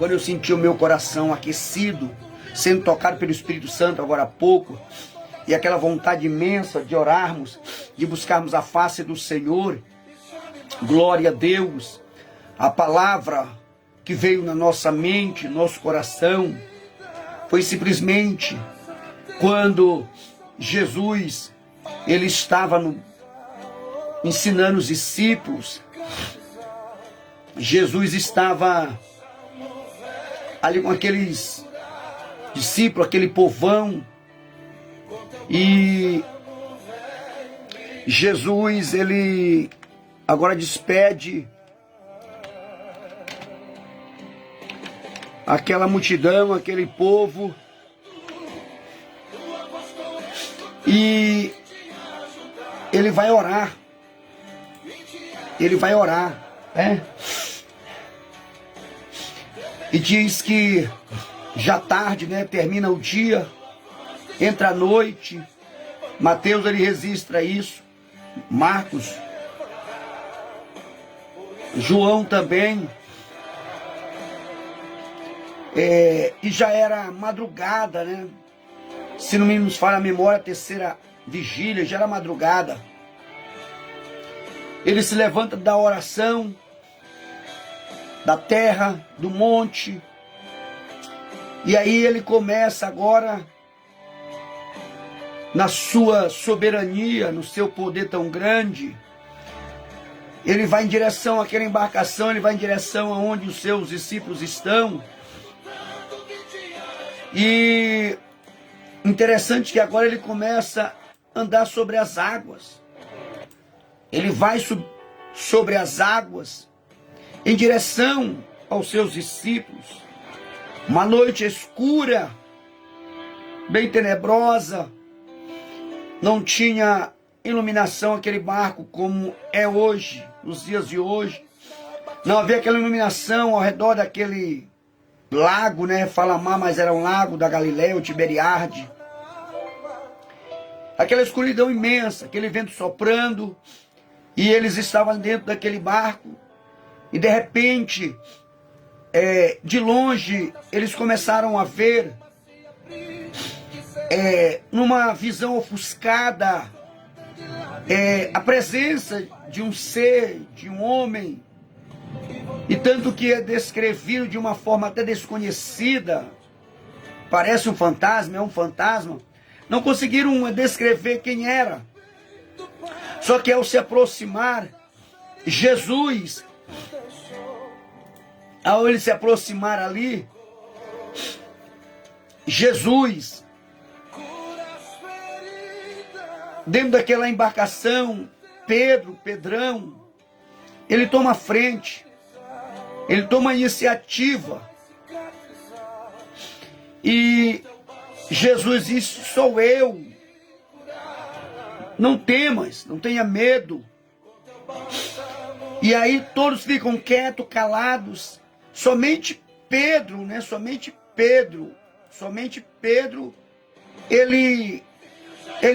quando eu senti o meu coração aquecido, sendo tocado pelo Espírito Santo agora há pouco, e aquela vontade imensa de orarmos, de buscarmos a face do Senhor. Glória a Deus. A palavra que veio na nossa mente, nosso coração, foi simplesmente quando Jesus, ele estava ensinando os discípulos. Jesus estava ali com aqueles discípulos, aquele povão, e Jesus, ele agora despede aquela multidão, aquele povo, e ele vai orar. Ele vai orar, né? E diz que já tarde, né? Termina o dia, entra a noite. Mateus, ele registra isso. Marcos, João também. E já era madrugada, né? Se não me falha a memória, a terceira vigília, já era madrugada. Ele se levanta da oração, da terra, do monte, e aí ele começa agora, na sua soberania, no seu poder tão grande, ele vai em direção àquela embarcação, ele vai em direção aonde os seus discípulos estão. E interessante que agora ele começa a andar sobre as águas. Ele vai sobre as águas em direção aos seus discípulos. Uma noite escura, bem tenebrosa, não tinha iluminação aquele barco como é hoje, nos dias de hoje. Não havia aquela iluminação ao redor daquele lago, né? Fala mar, mas era um lago da Galileia, o Tiberiade. Aquela escuridão imensa, aquele vento soprando, e eles estavam dentro daquele barco, e de repente, de longe, eles começaram a ver, numa visão ofuscada, a presença de um ser, de um homem, e tanto que é descrevido de uma forma até desconhecida, parece um fantasma, é um fantasma, não conseguiram descrever quem era. Só que ao se aproximar, Jesus, ao ele se aproximar ali, Jesus, dentro daquela embarcação, Pedrão, ele toma a frente, ele toma a iniciativa, e Jesus disse: sou eu, não temas, não tenha medo. E aí todos ficam quietos, calados, somente Pedro, né? Somente Pedro, ele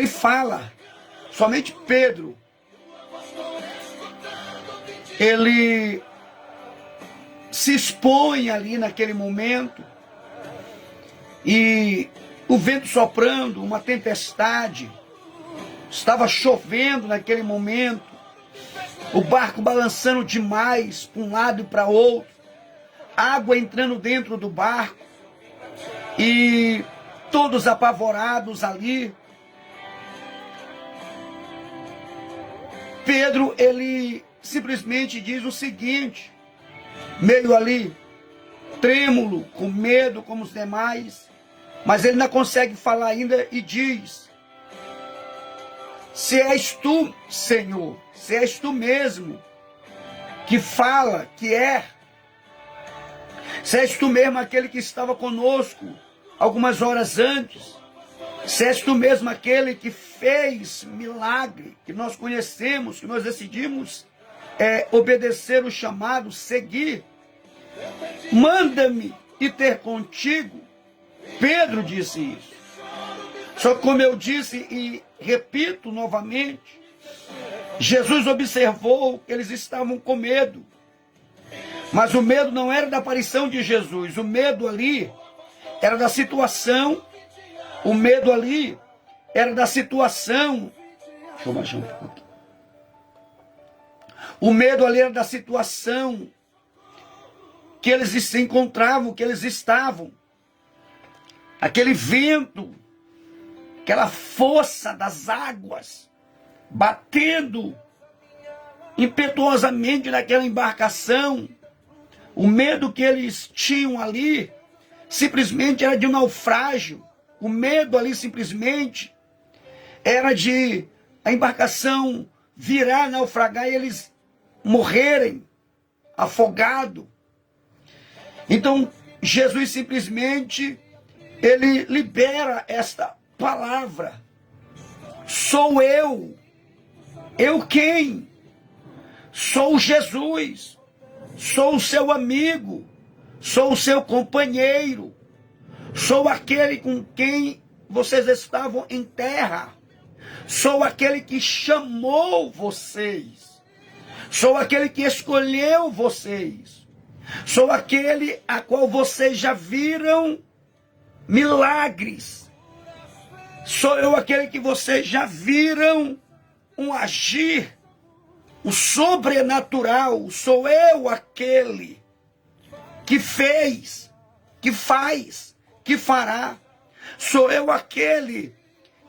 fala, somente Pedro, ele se expõe ali naquele momento, e o vento soprando, uma tempestade, estava chovendo naquele momento, o barco balançando demais para um lado e para outro, água entrando dentro do barco, e todos apavorados ali. Pedro, ele simplesmente diz o seguinte, meio ali, trêmulo, com medo como os demais, mas ele não consegue falar ainda e diz: se és tu, Senhor, se és tu mesmo que fala, que é, se és tu mesmo aquele que estava conosco algumas horas antes, se és tu mesmo aquele que fez milagre, que nós conhecemos, que nós decidimos obedecer o chamado, seguir, manda-me ir ter contigo. Pedro disse isso. Só que como eu disse e repito novamente, Jesus observou que eles estavam com medo. Mas o medo não era da aparição de Jesus. O medo ali era da situação. O medo ali era da situação. Deixa eu baixar um pouco aqui. O medo ali era da situação que eles se encontravam, que eles estavam. Aquele vento, aquela força das águas batendo impetuosamente naquela embarcação. O medo que eles tinham ali simplesmente era de um naufrágio. O medo ali simplesmente era de a embarcação virar, naufragar e eles morrerem afogados. Então Jesus simplesmente ele libera esta palavra. Sou eu. Eu quem? Sou Jesus. Sou o seu amigo. Sou o seu companheiro. Sou aquele com quem vocês estavam em terra. Sou aquele que chamou vocês. Sou aquele que escolheu vocês. Sou aquele a qual vocês já viram milagres. Sou eu aquele que vocês já viram um agir, o sobrenatural. Sou eu aquele que fez, que faz, que fará. Sou eu aquele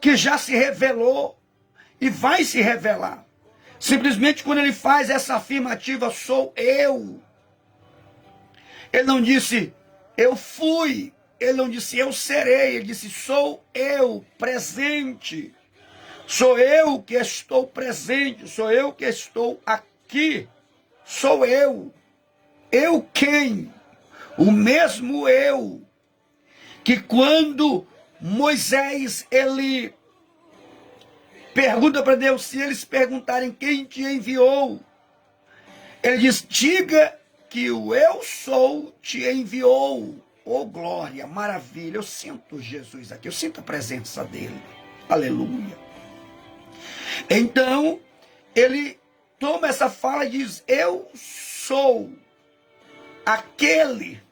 que já se revelou e vai se revelar. Simplesmente quando ele faz essa afirmativa, sou eu. Ele não disse, eu fui. Ele não disse, eu serei. Ele disse, sou eu presente. Sou eu que estou presente. Sou eu que estou aqui. Sou eu. Eu quem? O mesmo eu. Que quando Moisés, ele pergunta para Deus, se eles perguntarem quem te enviou, ele diz, diga que o eu sou te enviou. Oh, glória, maravilha. Eu sinto Jesus aqui, eu sinto a presença dele. Aleluia. Então, ele toma essa fala e diz, eu sou aquele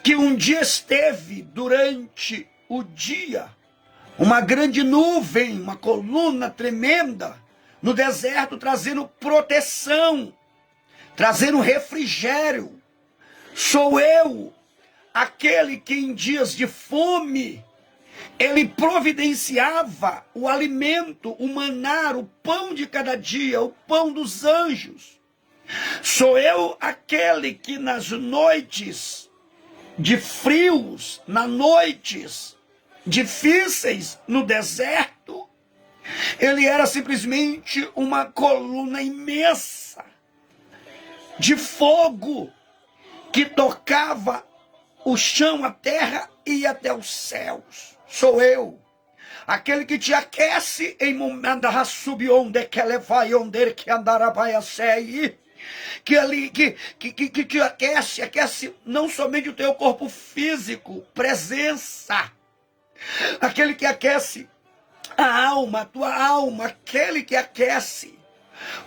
que um dia esteve durante o dia, uma grande nuvem, uma coluna tremenda, no deserto, trazendo proteção, trazendo refrigério. Sou eu, aquele que em dias de fome, ele providenciava o alimento, o maná, o pão de cada dia, o pão dos anjos. Sou eu aquele que nas noites de frios, nas noites difíceis no deserto, ele era simplesmente uma coluna imensa de fogo que tocava o chão, a terra e ia até os céus. Sou eu, aquele que te aquece em momento onde que levai onde que andará vai sei, que te aquece não somente o teu corpo físico, presença, aquele que aquece a alma, a tua alma, aquele que aquece,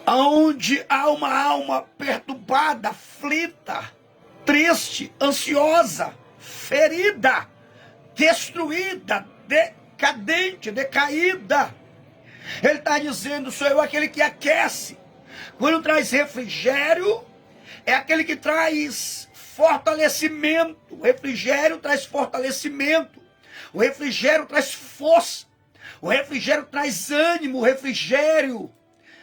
onde há uma alma perturbada, aflita, triste, ansiosa, ferida, destruída, decadente, decaída. Ele está dizendo, sou eu aquele que aquece. Quando traz refrigério, é aquele que traz fortalecimento. O refrigério traz fortalecimento. O refrigério traz força. O refrigério traz ânimo. O refrigério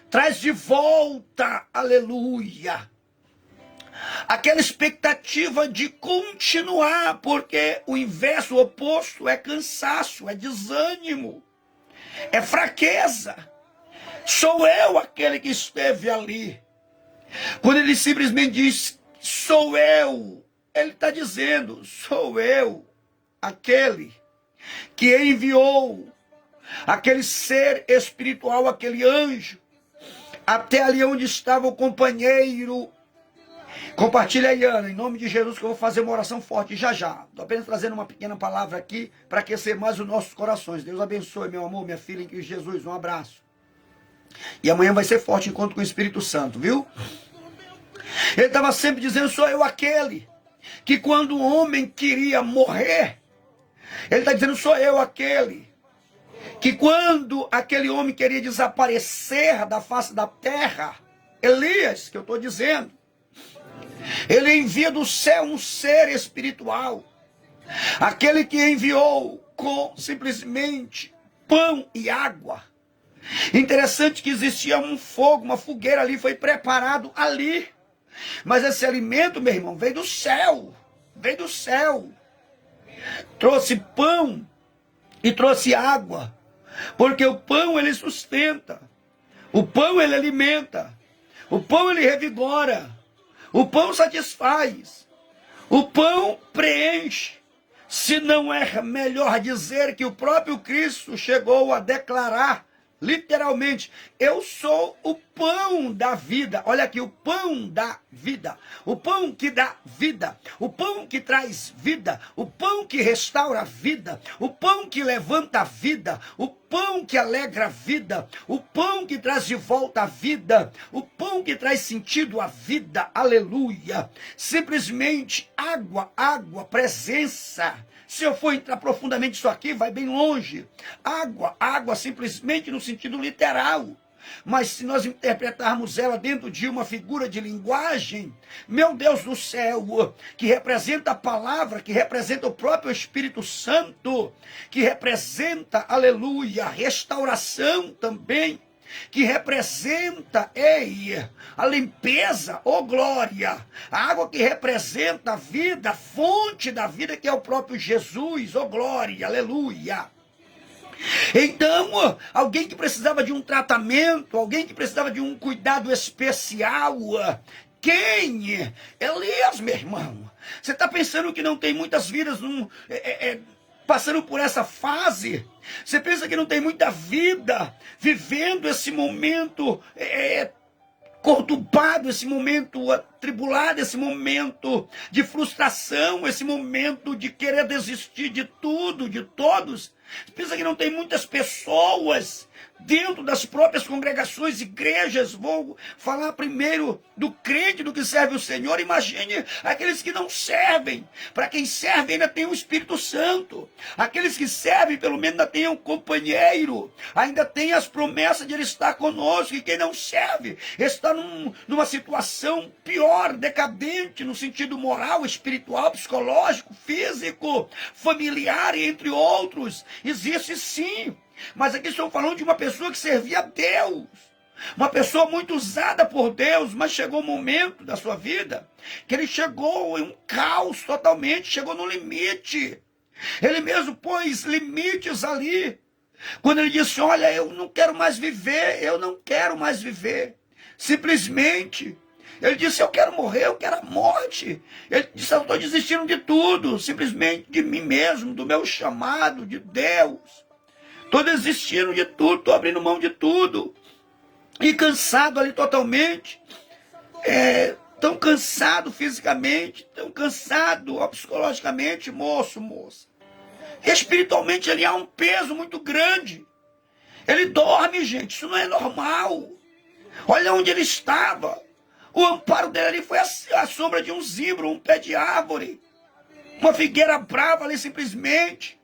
traz de volta, aleluia, aquela expectativa de continuar, porque o inverso, o oposto, é cansaço, é desânimo, é fraqueza. Sou eu aquele que esteve ali. Quando ele simplesmente diz, sou eu, ele está dizendo, sou eu aquele que enviou aquele ser espiritual, aquele anjo, até ali onde estava o companheiro. Compartilha aí, Ana, em nome de Jesus, que eu vou fazer uma oração forte já já. Estou apenas trazendo uma pequena palavra aqui para aquecer mais os nossos corações. Deus abençoe, meu amor, minha filha, em Cristo Jesus. Um abraço. E amanhã vai ser forte encontro com o Espírito Santo, viu? Ele estava sempre dizendo: sou eu aquele. Que quando o homem queria morrer, ele está dizendo: sou eu aquele. Que quando aquele homem queria desaparecer da face da terra, Elias, que eu estou dizendo, ele envia do céu um ser espiritual. Aquele que enviou com simplesmente pão e água. Interessante que existia um fogo, uma fogueira ali, foi preparado ali. Mas esse alimento, meu irmão, veio do céu. Veio do céu. Trouxe pão e trouxe água. Porque o pão ele sustenta. O pão ele alimenta. O pão ele revigora. O pão satisfaz. O pão preenche. Se não é melhor dizer que o próprio Cristo chegou a declarar, literalmente: eu sou o pão da vida. Olha aqui, o pão da vida. O pão que dá vida. O pão que traz vida. O pão que restaura a vida. O pão que levanta a vida. O pão que alegra a vida. O pão que traz de volta a vida. O pão que traz sentido à vida. Aleluia. Simplesmente água, água, presença. Se eu for entrar profundamente nisso aqui, vai bem longe. Água, água simplesmente no sentido literal. Mas se nós interpretarmos ela dentro de uma figura de linguagem, meu Deus do céu, que representa a palavra, que representa o próprio Espírito Santo, que representa, aleluia, restauração também, que representa, a limpeza, glória, a água que representa a vida, a fonte da vida, que é o próprio Jesus, glória, aleluia. Então, alguém que precisava de um tratamento, alguém que precisava de um cuidado especial, quem? Elias, meu irmão. Você está pensando que não tem muitas vidas passando por essa fase? Você pensa que não tem muita vida vivendo esse momento conturbado, esse momento atribulado, esse momento de frustração, esse momento de querer desistir de tudo, de todos? Você pensa que não tem muitas pessoas dentro das próprias congregações, igrejas? Vou falar primeiro do crente, do que serve o Senhor. Imagine aqueles que não servem. Para quem serve ainda tem o Espírito Santo. Aqueles que servem pelo menos ainda tem um companheiro, ainda tem as promessas de Ele estar conosco. E quem não serve está numa situação pior, decadente, no sentido moral, espiritual, psicológico, físico, familiar, entre outros. Existe sim. Mas aqui estou falando de uma pessoa que servia a Deus. Uma pessoa muito usada por Deus, mas chegou um momento da sua vida que ele chegou em um caos totalmente, chegou no limite. Ele mesmo pôs limites ali. Quando ele disse: olha, eu não quero mais viver, eu não quero mais viver. Simplesmente, ele disse: eu quero morrer, eu quero a morte. Ele disse: eu estou desistindo de tudo, simplesmente de mim mesmo, do meu chamado, de Deus. Estou desistindo de tudo, estou abrindo mão de tudo. E cansado ali totalmente. Tão cansado fisicamente, tão cansado psicologicamente, moça. Espiritualmente ele há um peso muito grande. Ele dorme, gente, isso não é normal. Olha onde ele estava. O amparo dele ali foi a sombra de um zimbro, um pé de árvore. Uma figueira brava ali simplesmente.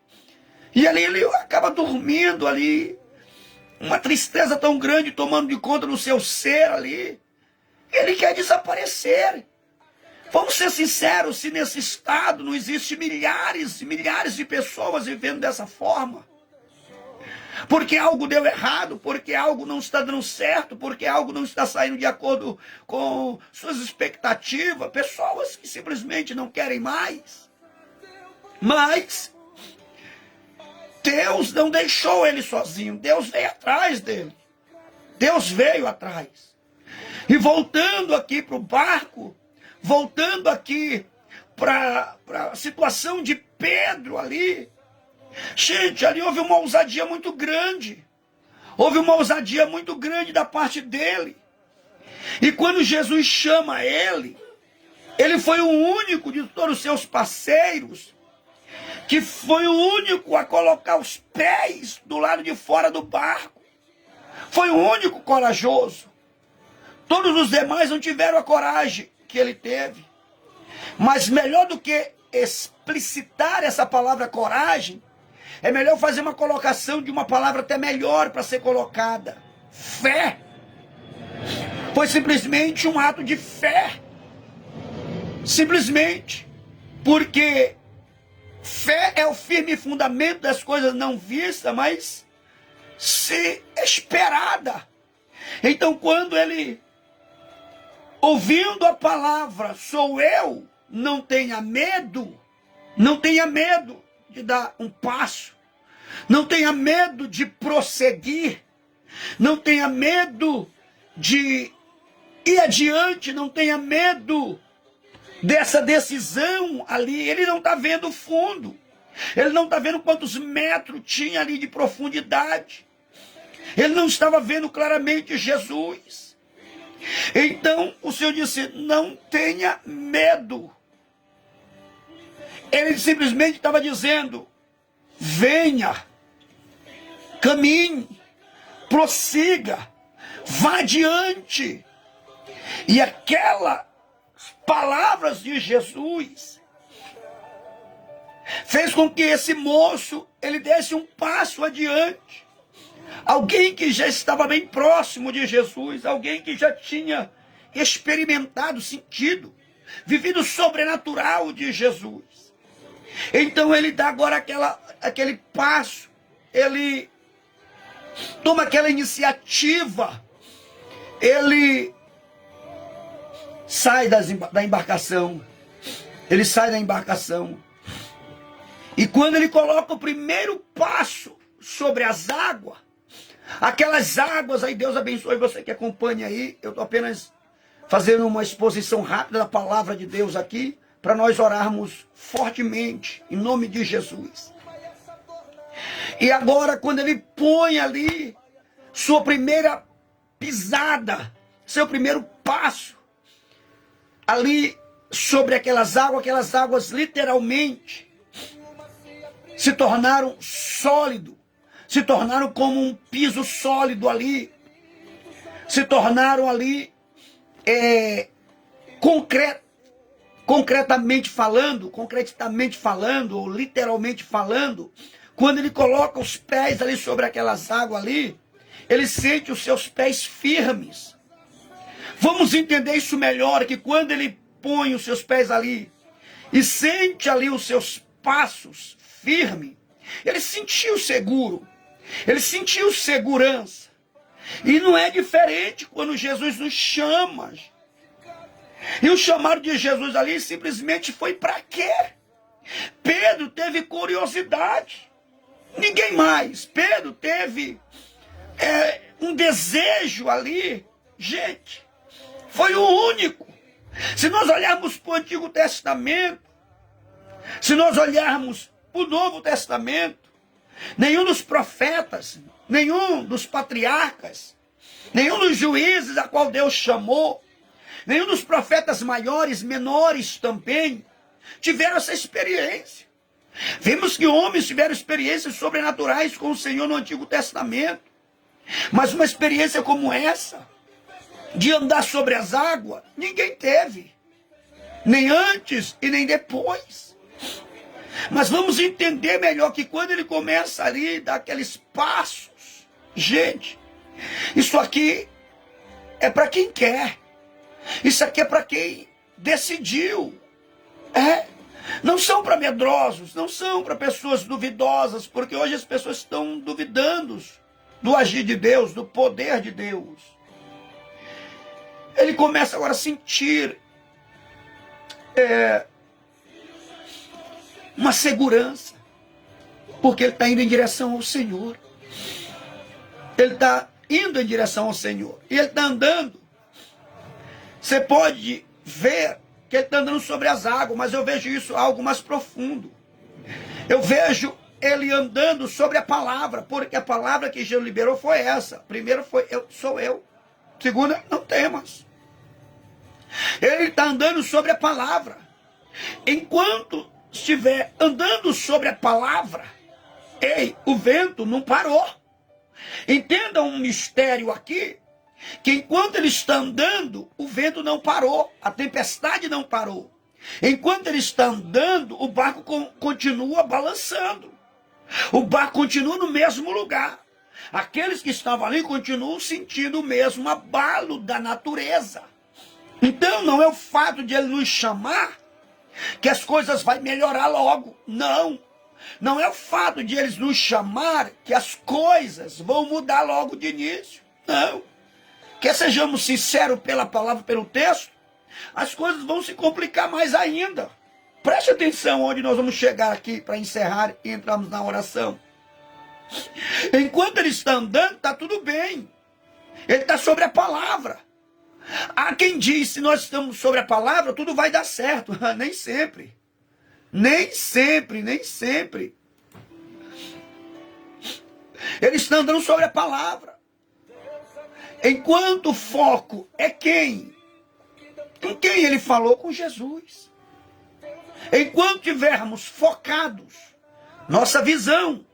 E ali ele acaba dormindo ali. Uma tristeza tão grande tomando de conta do seu ser ali. Ele quer desaparecer. Vamos ser sinceros, se nesse estado não existe milhares e milhares de pessoas vivendo dessa forma. Porque algo deu errado, porque algo não está dando certo, porque algo não está saindo de acordo com suas expectativas. Pessoas que simplesmente não querem mais. Mas Deus não deixou ele sozinho. Deus veio atrás dele. Deus veio atrás. E voltando aqui para o barco, voltando aqui para a situação de Pedro ali. Gente, ali houve uma ousadia muito grande. Houve uma ousadia muito grande da parte dele. E quando Jesus chama ele foi o único de todos os seus parceiros que foi o único a colocar os pés do lado de fora do barco. Foi o único corajoso. Todos os demais não tiveram a coragem que ele teve. Mas melhor do que explicitar essa palavra coragem, é melhor fazer uma colocação de uma palavra até melhor para ser colocada. Fé. Foi simplesmente um ato de fé. Simplesmente. Porque fé é o firme fundamento das coisas não vistas, mas se esperada. Então, quando ele, ouvindo a palavra, sou eu, não tenha medo de dar um passo, não tenha medo de prosseguir, não tenha medo de ir adiante, não tenha medo dessa decisão ali. Ele não está vendo o fundo, ele não está vendo quantos metros tinha ali de profundidade, ele não estava vendo claramente Jesus. Então o Senhor disse: não tenha medo. Ele simplesmente estava dizendo: venha, caminhe, prossiga, vá adiante. E aquelas palavras de Jesus fez com que esse moço ele desse um passo adiante. Alguém que já estava bem próximo de Jesus, alguém que já tinha experimentado, sentido, vivido o sobrenatural de Jesus. Então ele dá agora aquele passo, ele toma aquela iniciativa, ele sai da embarcação, ele sai da embarcação, e quando ele coloca o primeiro passo sobre as águas, aquelas águas, aí Deus abençoe você que acompanha aí, eu estou apenas fazendo uma exposição rápida da palavra de Deus aqui, para nós orarmos fortemente, em nome de Jesus. E agora, quando ele põe ali sua primeira pisada, seu primeiro passo, ali sobre aquelas águas literalmente se tornaram sólido, se tornaram como um piso sólido ali, se tornaram ali concretamente falando, ou literalmente falando. Quando ele coloca os pés ali sobre aquelas águas ali, ele sente os seus pés firmes. Vamos entender isso melhor, que quando ele põe os seus pés ali e sente ali os seus passos firmes, ele sentiu seguro, ele sentiu segurança. E não é diferente quando Jesus nos chama. E o chamado de Jesus ali simplesmente foi para quê? Pedro teve curiosidade. Ninguém mais. Pedro teve um desejo ali. Gente, foi o único. Se nós olharmos para o Antigo Testamento, se nós olharmos para o Novo Testamento, nenhum dos profetas, nenhum dos patriarcas, nenhum dos juízes a qual Deus chamou, nenhum dos profetas maiores, menores também, tiveram essa experiência. Vimos que homens tiveram experiências sobrenaturais com o Senhor no Antigo Testamento. Mas uma experiência como essa, de andar sobre as águas, ninguém teve. Nem antes e nem depois. Mas vamos entender melhor que quando ele começa ali, dar aqueles passos. Gente, isso aqui é para quem quer. Isso aqui é para quem decidiu. Não são para medrosos, não são para pessoas duvidosas, porque hoje as pessoas estão duvidando do agir de Deus, do poder de Deus. Ele começa agora a sentir uma segurança, porque ele está indo em direção ao Senhor. Ele está indo em direção ao Senhor, e ele está andando. Você pode ver que ele está andando sobre as águas, mas eu vejo isso algo mais profundo. Eu vejo ele andando sobre a palavra, porque a palavra que Jesus liberou foi essa. Primeiro foi: eu sou eu. Segunda, não temas. Ele está andando sobre a palavra. Enquanto estiver andando sobre a palavra, o vento não parou. Entenda um mistério aqui, que enquanto ele está andando, o vento não parou, a tempestade não parou. Enquanto ele está andando, o barco continua balançando. O barco continua no mesmo lugar. Aqueles que estavam ali continuam sentindo o mesmo abalo da natureza. Então não é o fato de ele nos chamar que as coisas vão melhorar logo. Não. Não é o fato de eles nos chamar que as coisas vão mudar logo de início. Não. Quer sejamos sinceros pela palavra, pelo texto, as coisas vão se complicar mais ainda. Preste atenção onde nós vamos chegar aqui para encerrar e entrarmos na oração. Enquanto ele está andando, está tudo bem. Ele está sobre a palavra. Há quem diz, se nós estamos sobre a palavra, tudo vai dar certo. Nem sempre. Nem sempre, nem sempre. Ele está andando sobre a palavra. Enquanto o foco é quem? Com quem ele falou? Com Jesus. Enquanto tivermos focados, nossa visão,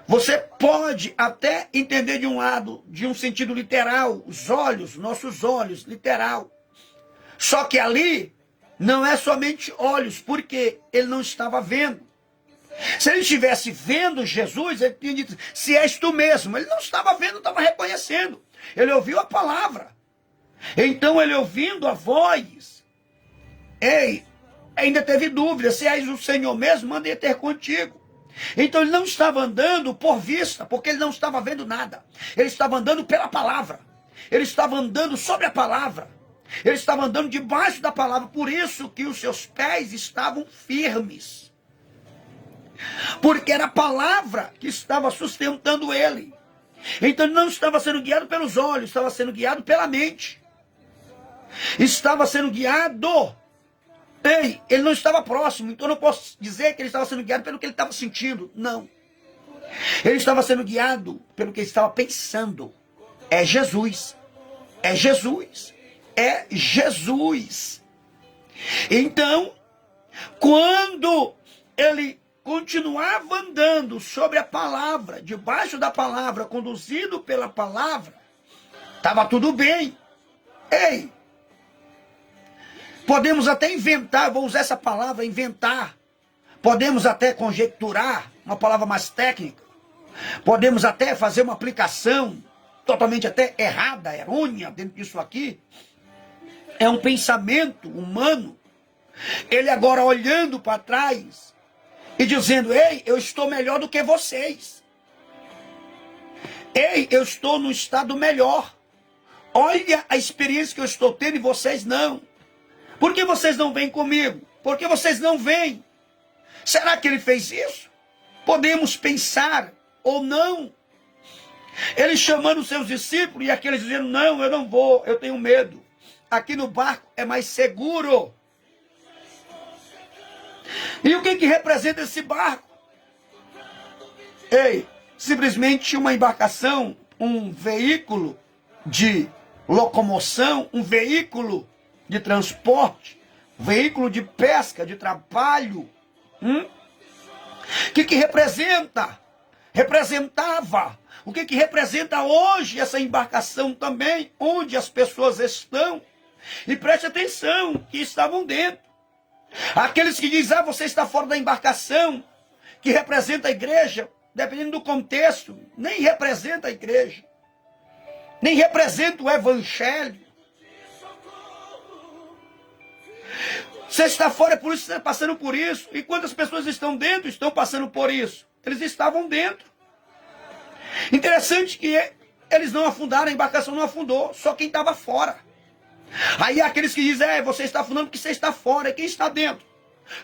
você pode até entender de um lado, de um sentido literal, os olhos, nossos olhos, literal. Só que ali não é somente olhos, porque ele não estava vendo. Se ele estivesse vendo Jesus, ele tinha dito, se és tu mesmo. Ele não estava vendo, estava reconhecendo. Ele ouviu a palavra. Então ele ouvindo a voz, ainda teve dúvida, se és o Senhor mesmo, mandei ter contigo. Então ele não estava andando por vista, porque ele não estava vendo nada. Ele estava andando pela palavra. Ele estava andando sobre a palavra. Ele estava andando debaixo da palavra. Por isso que os seus pés estavam firmes. Porque era a palavra que estava sustentando ele. Então ele não estava sendo guiado pelos olhos, estava sendo guiado pela mente. Estava sendo guiado. Ele não estava próximo, então eu não posso dizer que ele estava sendo guiado pelo que ele estava sentindo. Não. Ele estava sendo guiado pelo que ele estava pensando. É Jesus. É Jesus. É Jesus. Então, quando ele continuava andando sobre a palavra, debaixo da palavra, conduzido pela palavra, estava tudo bem. Podemos até inventar, vou usar essa palavra, inventar. Podemos até conjecturar, uma palavra mais técnica. Podemos até fazer uma aplicação totalmente até errada, errônea dentro disso aqui. É um pensamento humano. Ele agora olhando para trás e dizendo, eu estou melhor do que vocês. Eu estou no estado melhor. Olha a experiência que eu estou tendo e vocês não. Por que vocês não vêm comigo? Por que vocês não vêm? Será que ele fez isso? Podemos pensar ou não. Ele chamando os seus discípulos e aqueles dizendo, não, eu não vou, eu tenho medo. Aqui no barco é mais seguro. E o que representa esse barco? Simplesmente uma embarcação, um veículo de locomoção, um veículo de transporte, veículo de pesca, de trabalho. O que representa? Representava. O que representa hoje essa embarcação também, onde as pessoas estão? E preste atenção, que estavam dentro. Aqueles que dizem, você está fora da embarcação, que representa a igreja, dependendo do contexto, nem representa a igreja, nem representa o evangelho. Você está fora, é por isso que você está passando por isso. E quantas pessoas estão dentro, estão passando por isso? Eles estavam dentro. Interessante que eles não afundaram, a embarcação não afundou, só quem estava fora. Aí aqueles que dizem, você está afundando porque você está fora, e quem está dentro?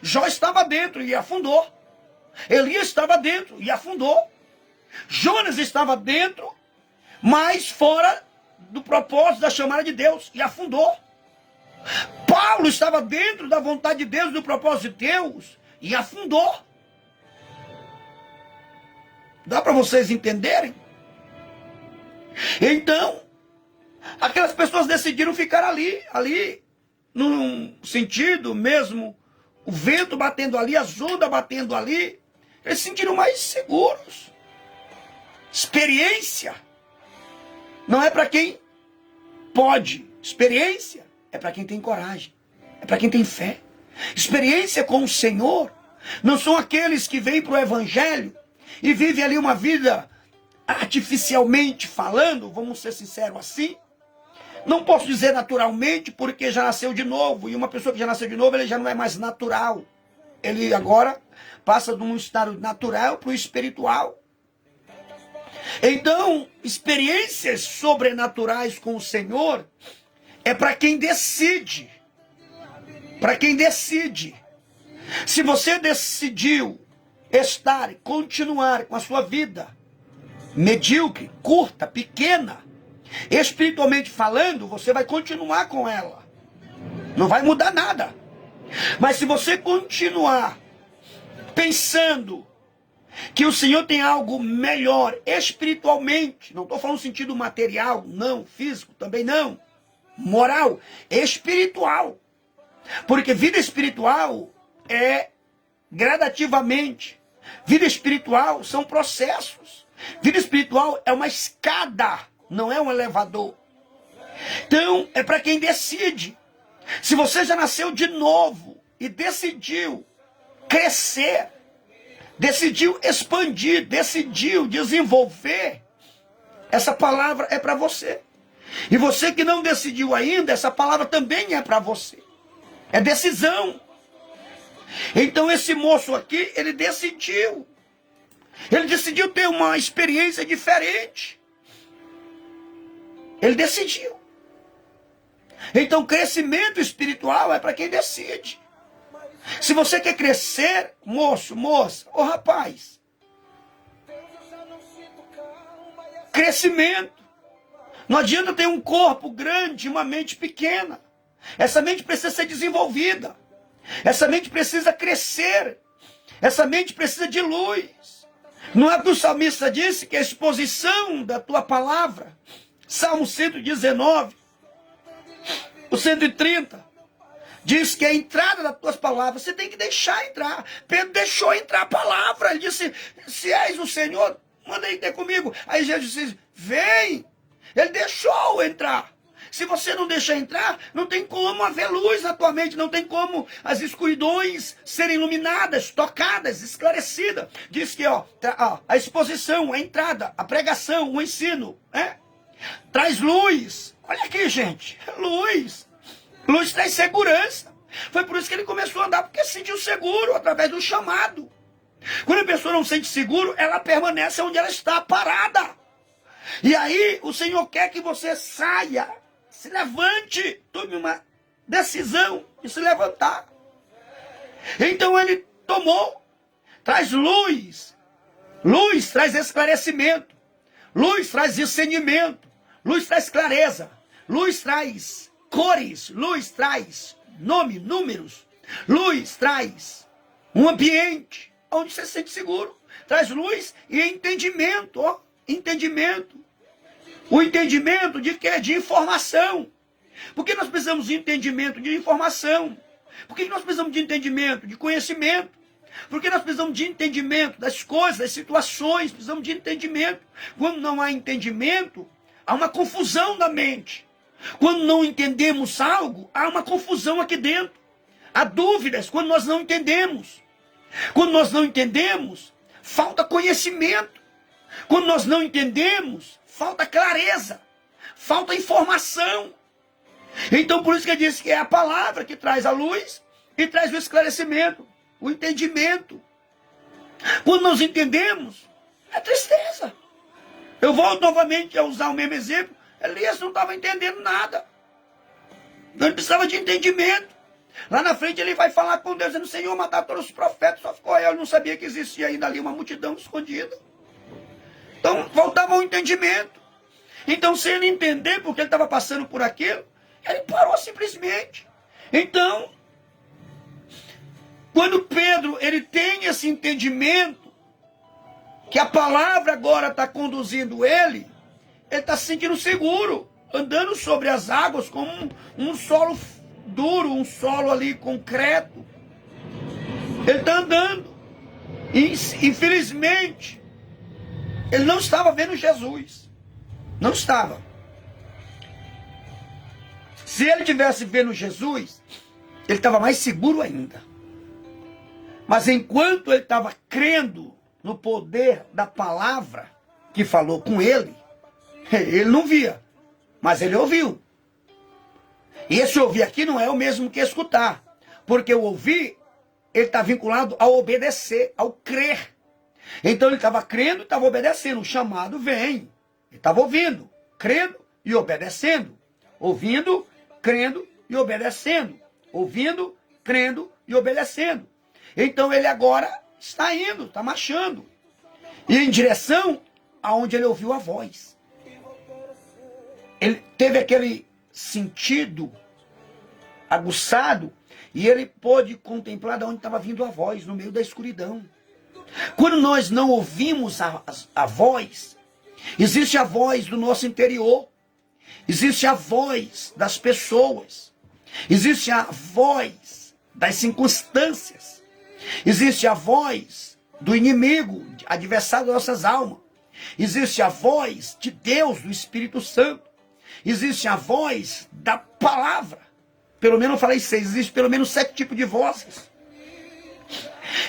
Jó estava dentro e afundou. Elias estava dentro e afundou. Jonas estava dentro, mas fora do propósito da chamada de Deus e afundou. Paulo estava dentro da vontade de Deus, do propósito de Deus e afundou. Dá para vocês entenderem? Então, aquelas pessoas decidiram ficar ali, num sentido mesmo, o vento batendo ali, as ondas batendo ali, eles se sentiram mais seguros. Experiência não é para quem pode. Experiência é para quem tem coragem, é para quem tem fé. Experiência com o Senhor não são aqueles que vêm para o Evangelho e vivem ali uma vida artificialmente falando, vamos ser sinceros assim. Não posso dizer naturalmente, porque já nasceu de novo. E uma pessoa que já nasceu de novo, ele já não é mais natural. Ele agora passa de um estado natural para o espiritual. Então, experiências sobrenaturais com o Senhor é para quem decide. Para quem decide. Se você decidiu estar, continuar com a sua vida medíocre, curta, pequena, espiritualmente falando, você vai continuar com ela. Não vai mudar nada. Mas se você continuar pensando que o Senhor tem algo melhor espiritualmente, não estou falando no sentido material, não, físico também não, moral, espiritual. Porque vida espiritual é gradativamente. Vida espiritual são processos. Vida espiritual é uma escada, não é um elevador. Então, é para quem decide. Se você já nasceu de novo e decidiu crescer, decidiu expandir, decidiu desenvolver, essa palavra é para você. E você que não decidiu ainda, essa palavra também é para você. É decisão. Então esse moço aqui, ele decidiu. Ele decidiu ter uma experiência diferente. Ele decidiu. Então crescimento espiritual é para quem decide. Se você quer crescer, moço, moça, ô rapaz, crescimento. Não adianta ter um corpo grande e uma mente pequena. Essa mente precisa ser desenvolvida. Essa mente precisa crescer. Essa mente precisa de luz. Não é que o salmista disse que a exposição da tua palavra, Salmo 119, o 130, diz que a entrada das tuas palavras, você tem que deixar entrar. Pedro deixou entrar a palavra. Ele disse, se és o Senhor, manda aí ter comigo. Aí Jesus disse, vem. Ele deixou entrar. Se você não deixar entrar, não tem como haver luz na tua mente, não tem como as escuridões serem iluminadas, tocadas, esclarecidas. Diz que a exposição, a entrada, a pregação, o ensino, traz luz. Olha aqui, gente, luz. Luz traz segurança. Foi por isso que ele começou a andar, porque se sentiu seguro através do chamado. Quando a pessoa não se sente seguro, ela permanece onde ela está, parada. E aí o Senhor quer que você saia, se levante, tome uma decisão de se levantar. Então ele tomou, traz luz. Luz traz esclarecimento. Luz traz discernimento. Luz traz clareza. Luz traz cores. Luz traz nome, números. Luz traz um ambiente onde você se sente seguro. Traz luz e entendimento, entendimento. O entendimento de quê? De informação. Por que nós precisamos de entendimento? De informação. Por que nós precisamos de entendimento? De conhecimento. Por que nós precisamos de entendimento das coisas, das situações? Precisamos de entendimento. Quando não há entendimento, há uma confusão na mente. Quando não entendemos algo, há uma confusão aqui dentro. Há dúvidas quando nós não entendemos. Quando nós não entendemos, falta conhecimento. Quando nós não entendemos, falta clareza, falta informação. Então por isso que ele disse que é a palavra que traz a luz e traz o esclarecimento, o entendimento. Quando nós entendemos, é tristeza. Eu volto novamente a usar o mesmo exemplo. Elias não estava entendendo nada. Ele precisava de entendimento. Lá na frente ele vai falar com Deus, dizendo, Senhor, matar todos os profetas, só ficou eu. Ele não sabia que existia ainda ali uma multidão escondida. Então, faltava um entendimento. Então, sem ele entender porque ele estava passando por aquilo, ele parou simplesmente. Então, quando Pedro ele tem esse entendimento, que a palavra agora está conduzindo ele está se sentindo seguro, andando sobre as águas como um solo duro, um solo ali concreto. Ele está andando. E, infelizmente, ele não estava vendo Jesus. Não estava. Se ele tivesse vendo Jesus, ele estava mais seguro ainda. Mas enquanto ele estava crendo no poder da palavra que falou com ele, ele não via, mas ele ouviu. E esse ouvir aqui não é o mesmo que escutar, porque o ouvir, ele está vinculado ao obedecer, ao crer. Então ele estava crendo e estava obedecendo. O chamado vem. Ele estava ouvindo, crendo e obedecendo. Ouvindo, crendo e obedecendo. Ouvindo, crendo e obedecendo. Então ele agora está indo, está marchando. E em direção aonde ele ouviu a voz. Ele teve aquele sentido aguçado e ele pôde contemplar de onde estava vindo a voz, no meio da escuridão. Quando nós não ouvimos a voz, existe a voz do nosso interior, existe a voz das pessoas, existe a voz das circunstâncias, existe a voz do inimigo, adversário das nossas almas, existe a voz de Deus, do Espírito Santo, existe a voz da palavra. Pelo menos eu falei 6, existe pelo menos 7 tipos de vozes.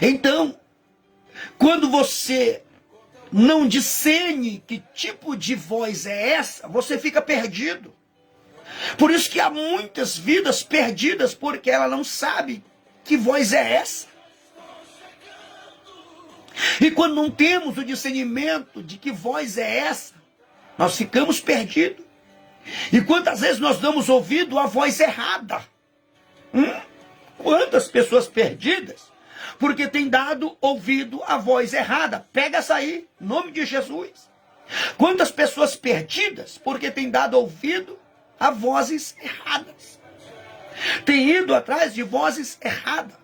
Então, quando você não discerne que tipo de voz é essa, você fica perdido. Por isso que há muitas vidas perdidas, porque ela não sabe que voz é essa. E quando não temos o discernimento de que voz é essa, nós ficamos perdidos. E quantas vezes nós damos ouvido à voz errada? Quantas pessoas perdidas porque tem dado ouvido à voz errada? Pega essa aí, em nome de Jesus. Quantas pessoas perdidas porque tem dado ouvido a vozes erradas? Tem ido atrás de vozes erradas.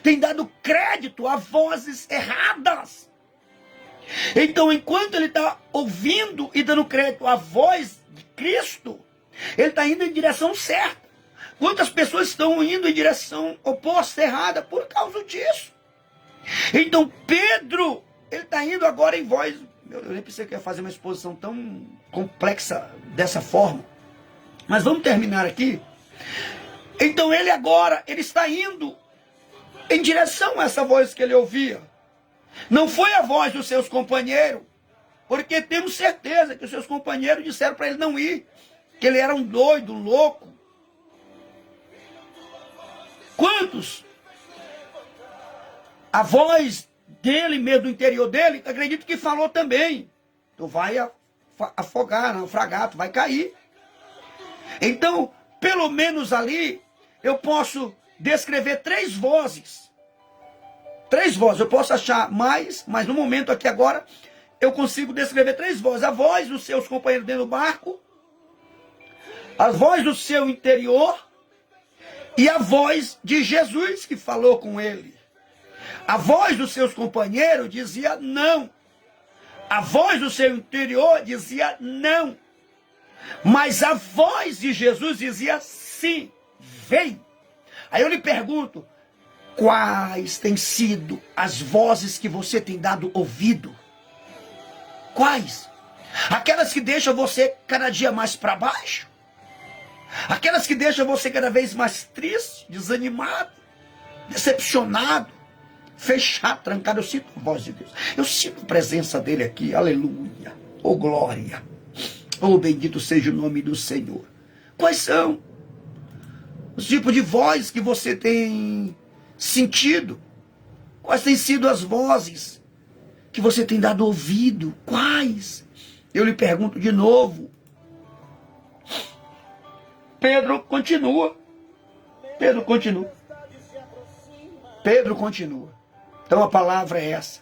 Tem dado crédito a vozes erradas. Então, enquanto ele está ouvindo e dando crédito à voz de Cristo, ele está indo em direção certa. Quantas pessoas estão indo em direção oposta, errada, por causa disso? Então, Pedro, ele está indo agora em voz. Eu nem pensei que ia fazer uma exposição tão complexa dessa forma. Mas vamos terminar aqui. Então, ele agora, ele está indo em direção a essa voz que ele ouvia. Não foi a voz dos seus companheiros, porque temos certeza que os seus companheiros disseram para ele não ir, que ele era um doido, um louco. Quantos? A voz dele mesmo, do interior dele, acredito que falou também. Tu vai afogar, naufragar, tu vai cair. Então, pelo menos ali, eu posso descrever 3 vozes. 3 vozes, eu posso achar mais, mas no momento aqui agora, eu consigo descrever 3 vozes. A voz dos seus companheiros dentro do barco, a voz do seu interior e a voz de Jesus que falou com ele. A voz dos seus companheiros dizia não. A voz do seu interior dizia não. Mas a voz de Jesus dizia sim, vem. Aí eu lhe pergunto, quais têm sido as vozes que você tem dado ouvido? Quais? Aquelas que deixam você cada dia mais para baixo? Aquelas que deixam você cada vez mais triste, desanimado, decepcionado, fechado, trancado? Eu sinto a voz de Deus. Eu sinto a presença dele aqui. Aleluia. Oh, glória. Oh, bendito seja o nome do Senhor. Quais são os tipos de voz que você tem sentido? Quais têm sido as vozes que você tem dado ouvido? Quais? Eu lhe pergunto de novo. Pedro continua. Pedro continua. Pedro continua. Então a palavra é essa.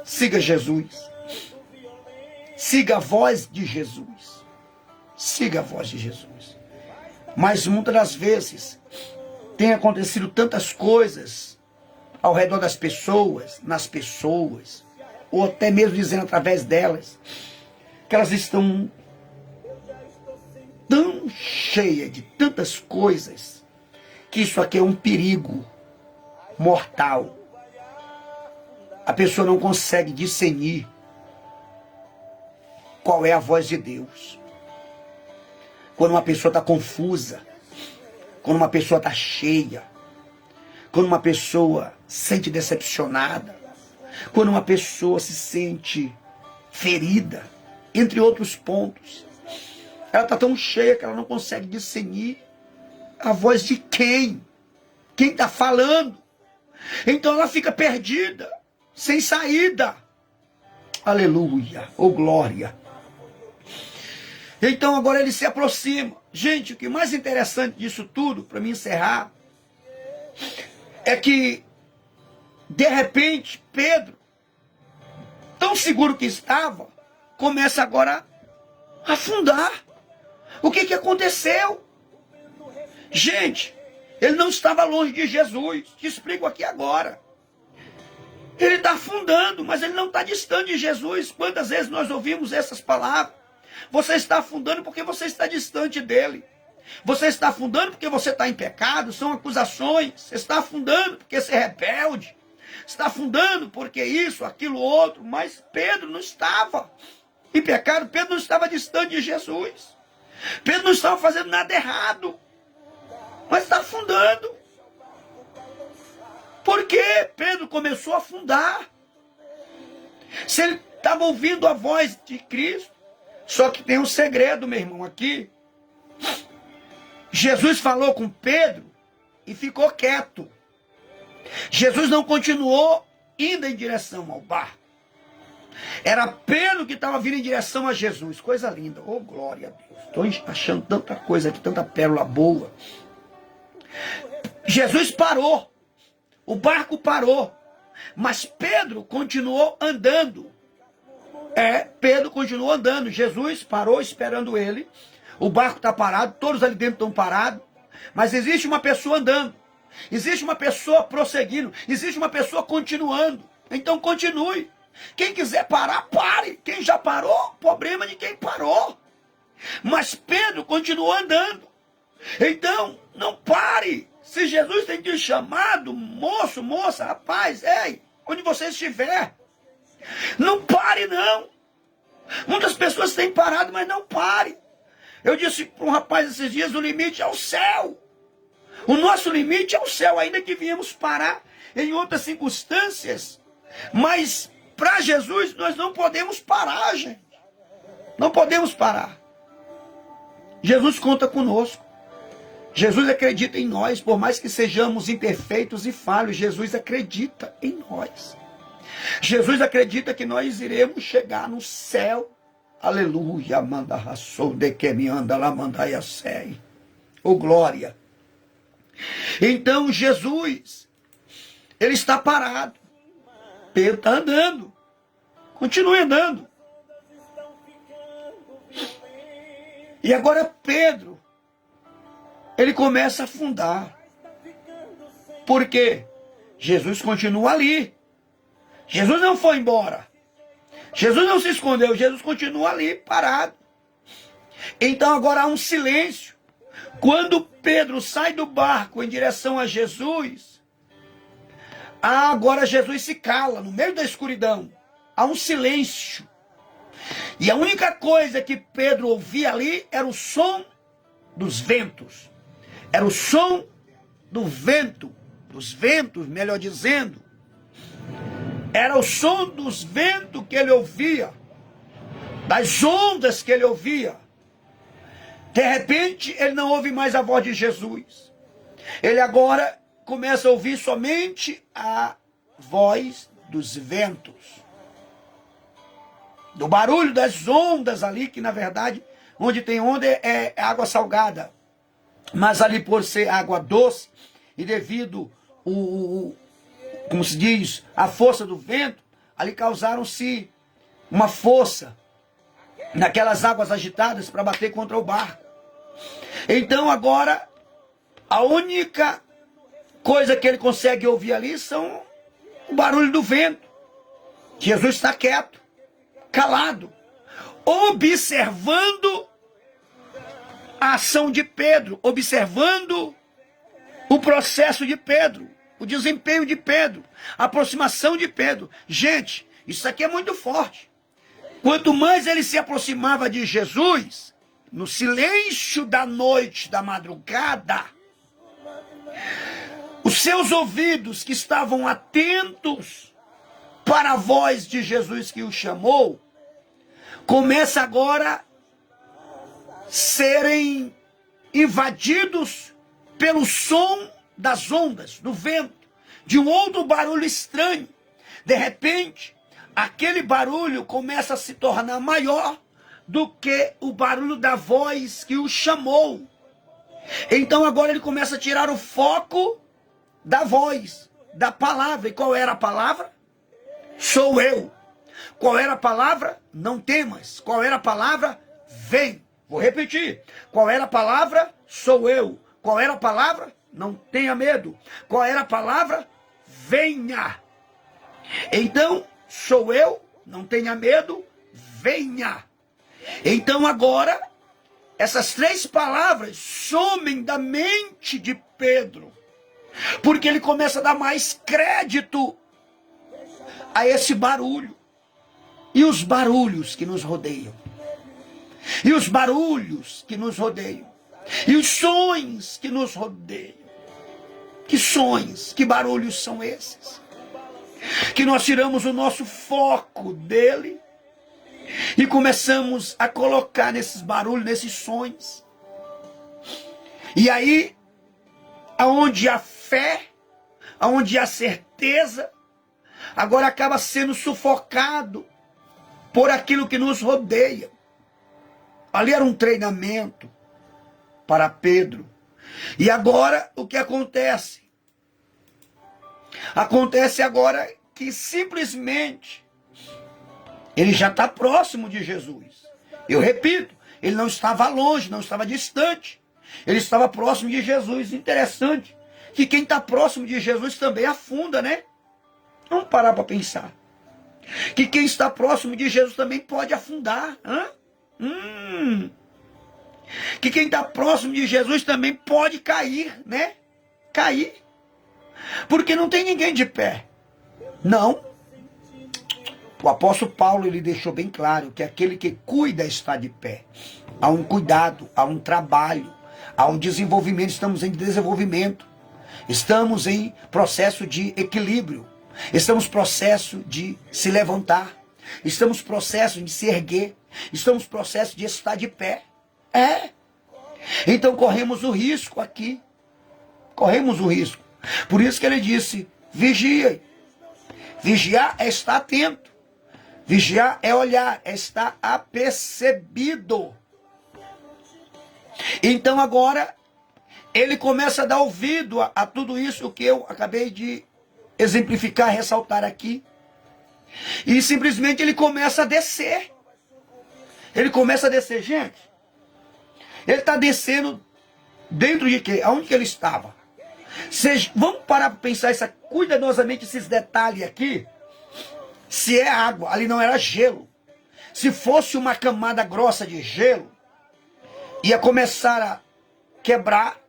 Siga Jesus. Siga a voz de Jesus. Siga a voz de Jesus. Mas muitas das vezes tem acontecido tantas coisas ao redor das pessoas, nas pessoas, ou até mesmo dizendo através delas, que elas estão tão cheias de tantas coisas, que isso aqui é um perigo mortal. A pessoa não consegue discernir qual é a voz de Deus. Quando uma pessoa está confusa, Quando uma pessoa está cheia, quando uma pessoa se sente decepcionada, quando uma pessoa se sente ferida, entre outros pontos, ela está tão cheia que ela não consegue discernir a voz de quem está falando. Então ela fica perdida, sem saída. Aleluia, oh glória. Então agora ele se aproxima. Gente, o que mais interessante disso tudo, para me encerrar, é que, de repente, Pedro, tão seguro que estava, começa agora a afundar. O que aconteceu? Gente, ele não estava longe de Jesus. Te explico aqui agora. Ele está afundando, mas ele não está distante de Jesus. Quantas vezes nós ouvimos essas palavras? Você está afundando porque você está distante dele. Você está afundando porque você está em pecado, são acusações. Você está afundando porque você é rebelde. Está afundando porque isso, aquilo, outro. Mas Pedro não estava em pecado. Pedro não estava distante de Jesus. Pedro não estava fazendo nada errado. Mas está afundando. Por que Pedro começou a afundar? Se ele estava ouvindo a voz de Cristo. Só que tem um segredo, meu irmão, aqui. Jesus falou com Pedro e ficou quieto. Jesus não continuou indo em direção ao barco. Era Pedro que estava vindo em direção a Jesus. Coisa linda. Oh, glória a Deus. Estou achando tanta coisa aqui, tanta pérola boa. Jesus parou. O barco parou. Mas Pedro continuou andando. Pedro continuou andando. Jesus parou esperando ele. O barco está parado, todos ali dentro estão parados. Mas existe uma pessoa andando. Existe uma pessoa prosseguindo. Existe uma pessoa continuando. Então continue. Quem quiser parar, pare. Quem já parou, problema de quem parou. Mas Pedro continuou andando. Então, não pare. Se Jesus tem te chamado, moço, moça, rapaz, ei, onde você estiver, não pare não. Muitas pessoas têm parado, mas não pare. Eu disse para um rapaz esses dias, o limite é o céu. O nosso limite é o céu, ainda que viemos parar em outras circunstâncias. Mas para Jesus nós não podemos parar, gente. Não podemos parar. Jesus conta conosco. Jesus acredita em nós, por mais que sejamos imperfeitos e falhos, Jesus acredita em nós. Jesus acredita que nós iremos chegar no céu. Aleluia, manda raçou de que me anda lá, mandai a sei. Oh, glória. Então Jesus, ele está parado. Pedro está andando. Continue andando. E agora Pedro, ele começa a afundar. Por quê? Jesus continua ali. Jesus não foi embora. Jesus não se escondeu. Jesus continua ali, parado. Então agora há um silêncio. Quando Pedro sai do barco em direção a Jesus, agora Jesus se cala no meio da escuridão. Há um silêncio. E a única coisa que Pedro ouvia ali era o som dos ventos. Era o som do vento, dos ventos, melhor dizendo. Era o som dos ventos que ele ouvia, das ondas que ele ouvia. De repente, ele não ouve mais a voz de Jesus. Ele agora começa a ouvir somente a voz dos ventos. Do barulho das ondas ali, que na verdade, onde tem onda é água salgada. Mas ali por ser água doce, e devido como se diz, a força do vento, ali causaram-se uma força naquelas águas agitadas para bater contra o barco. Então agora, a única coisa que ele consegue ouvir ali são o barulho do vento. Jesus está quieto, calado, observando a ação de Pedro, observando o processo de Pedro, o desempenho de Pedro, a aproximação de Pedro. Gente, isso aqui é muito forte. Quanto mais ele se aproximava de Jesus, no silêncio da noite, da madrugada, Os seus ouvidos que estavam atentos para a voz de Jesus que o chamou, começa agora a serem invadidos pelo som das ondas, do vento, de um outro barulho estranho. De repente, aquele barulho começa a se tornar maior do que o barulho da voz que o chamou. Então agora ele começa a tirar o foco da voz, da palavra. E qual era a palavra? Sou eu. Qual era a palavra? Não temas. Qual era a palavra? Vem. Vou repetir. Qual era a palavra? Sou eu. Qual era a palavra? Não tenha medo. Qual era a palavra? Venha. Então, sou eu, não tenha medo, venha. Então agora, essas três palavras somem da mente de Pedro, porque ele começa a dar mais crédito a esse barulho. E os barulhos que nos rodeiam. E os barulhos que nos rodeiam. E os sons que nos rodeiam. Que sons, que barulhos são esses? Que nós tiramos o nosso foco dele e começamos a colocar nesses barulhos, nesses sons. E aí, aonde há fé, aonde há certeza, agora acaba sendo sufocado por aquilo que nos rodeia. Ali era um treinamento para Pedro. E agora, o que acontece? Acontece agora que simplesmente ele já está próximo de Jesus. Eu repito, ele não estava longe, não estava distante. Ele estava próximo de Jesus. Interessante que quem está próximo de Jesus também afunda, né? Vamos parar para pensar. Que quem está próximo de Jesus também pode afundar. Que quem está próximo de Jesus também pode cair, né? Cair. Porque não tem ninguém de pé. Não. O apóstolo Paulo, ele deixou bem claro que aquele que cuida está de pé. Há um cuidado, há um trabalho, há um desenvolvimento. Estamos em desenvolvimento. Estamos em processo de equilíbrio. Estamos em processo de se levantar. Estamos em processo de se erguer. Estamos em processo de estar de pé. Então corremos o risco aqui. Corremos o risco. Por isso que ele disse, vigie. Vigiar é estar atento. Vigiar é olhar, é estar apercebido. Então agora, ele começa a dar ouvido a tudo isso que eu acabei de exemplificar, ressaltar aqui. E simplesmente ele começa a descer. Ele começa a descer, gente. Ele está descendo dentro de quê? Aonde que ele estava? Vamos parar para pensar cuidadosamente esses detalhes aqui. Se é água, ali não era gelo. Se fosse uma camada grossa de gelo, ia começar a quebrar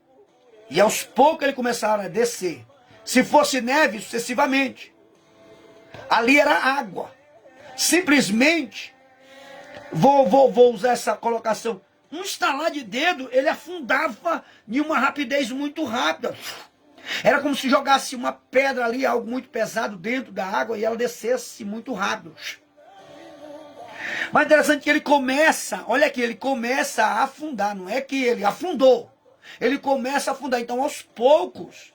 e aos poucos ele começava a descer. Se fosse neve, sucessivamente. Ali era água. Simplesmente, vou usar essa colocação, um estalar de dedo, ele afundava em uma rapidez muito rápida. Era como se jogasse uma pedra ali, algo muito pesado dentro da água e ela descesse muito rápido. Mas interessante que ele começa, olha aqui, ele começa a afundar, não é que ele afundou. Ele começa a afundar, então aos poucos,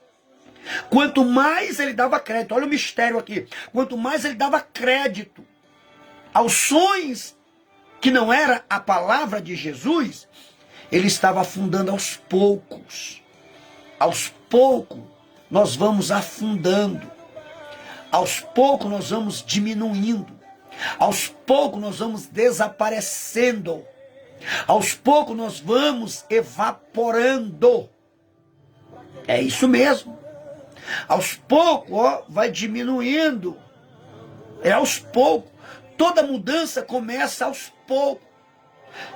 quanto mais ele dava crédito, olha o mistério aqui, quanto mais ele dava crédito aos sons que não era a palavra de Jesus, ele estava afundando aos poucos. Aos poucos, nós vamos afundando. Aos poucos, nós vamos diminuindo. Aos poucos, nós vamos desaparecendo. Aos poucos, nós vamos evaporando. É isso mesmo. Aos poucos, vai diminuindo. É aos poucos. Toda mudança começa aos poucos.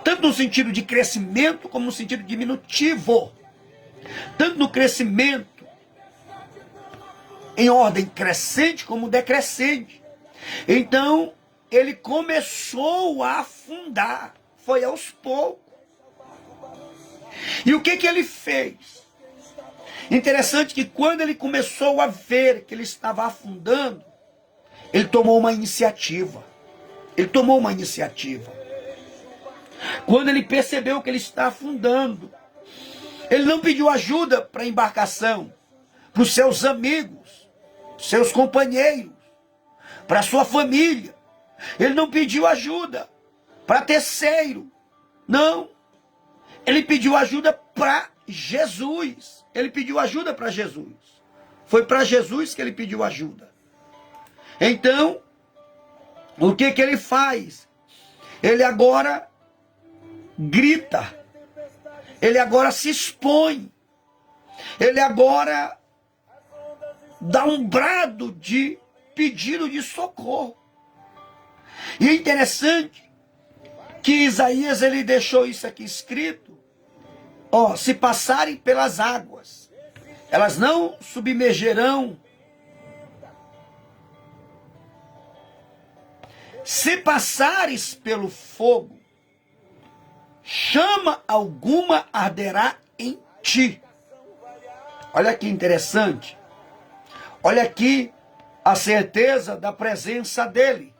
Tanto no sentido de crescimento, como no sentido diminutivo. Tanto no crescimento em ordem crescente como decrescente. Então, ele começou a afundar. Foi aos poucos. E o que ele fez? Interessante que quando ele começou a ver que ele estava afundando, ele tomou uma iniciativa. Ele tomou uma iniciativa. Quando ele percebeu que ele está afundando, ele não pediu ajuda para a embarcação, para os seus amigos, seus companheiros, para a sua família. Ele não pediu ajuda para terceiro. Não. Ele pediu ajuda para Jesus. Ele pediu ajuda para Jesus. Foi para Jesus que ele pediu ajuda. Então, o que ele faz? Ele agora grita. Ele agora se expõe. Ele agora dá um brado de pedido de socorro. E é interessante que Isaías ele deixou isso aqui escrito. Ó, se passarem pelas águas, elas não submergerão. Se passares pelo fogo, chama alguma arderá em ti. Olha que interessante. Olha aqui a certeza da presença dele.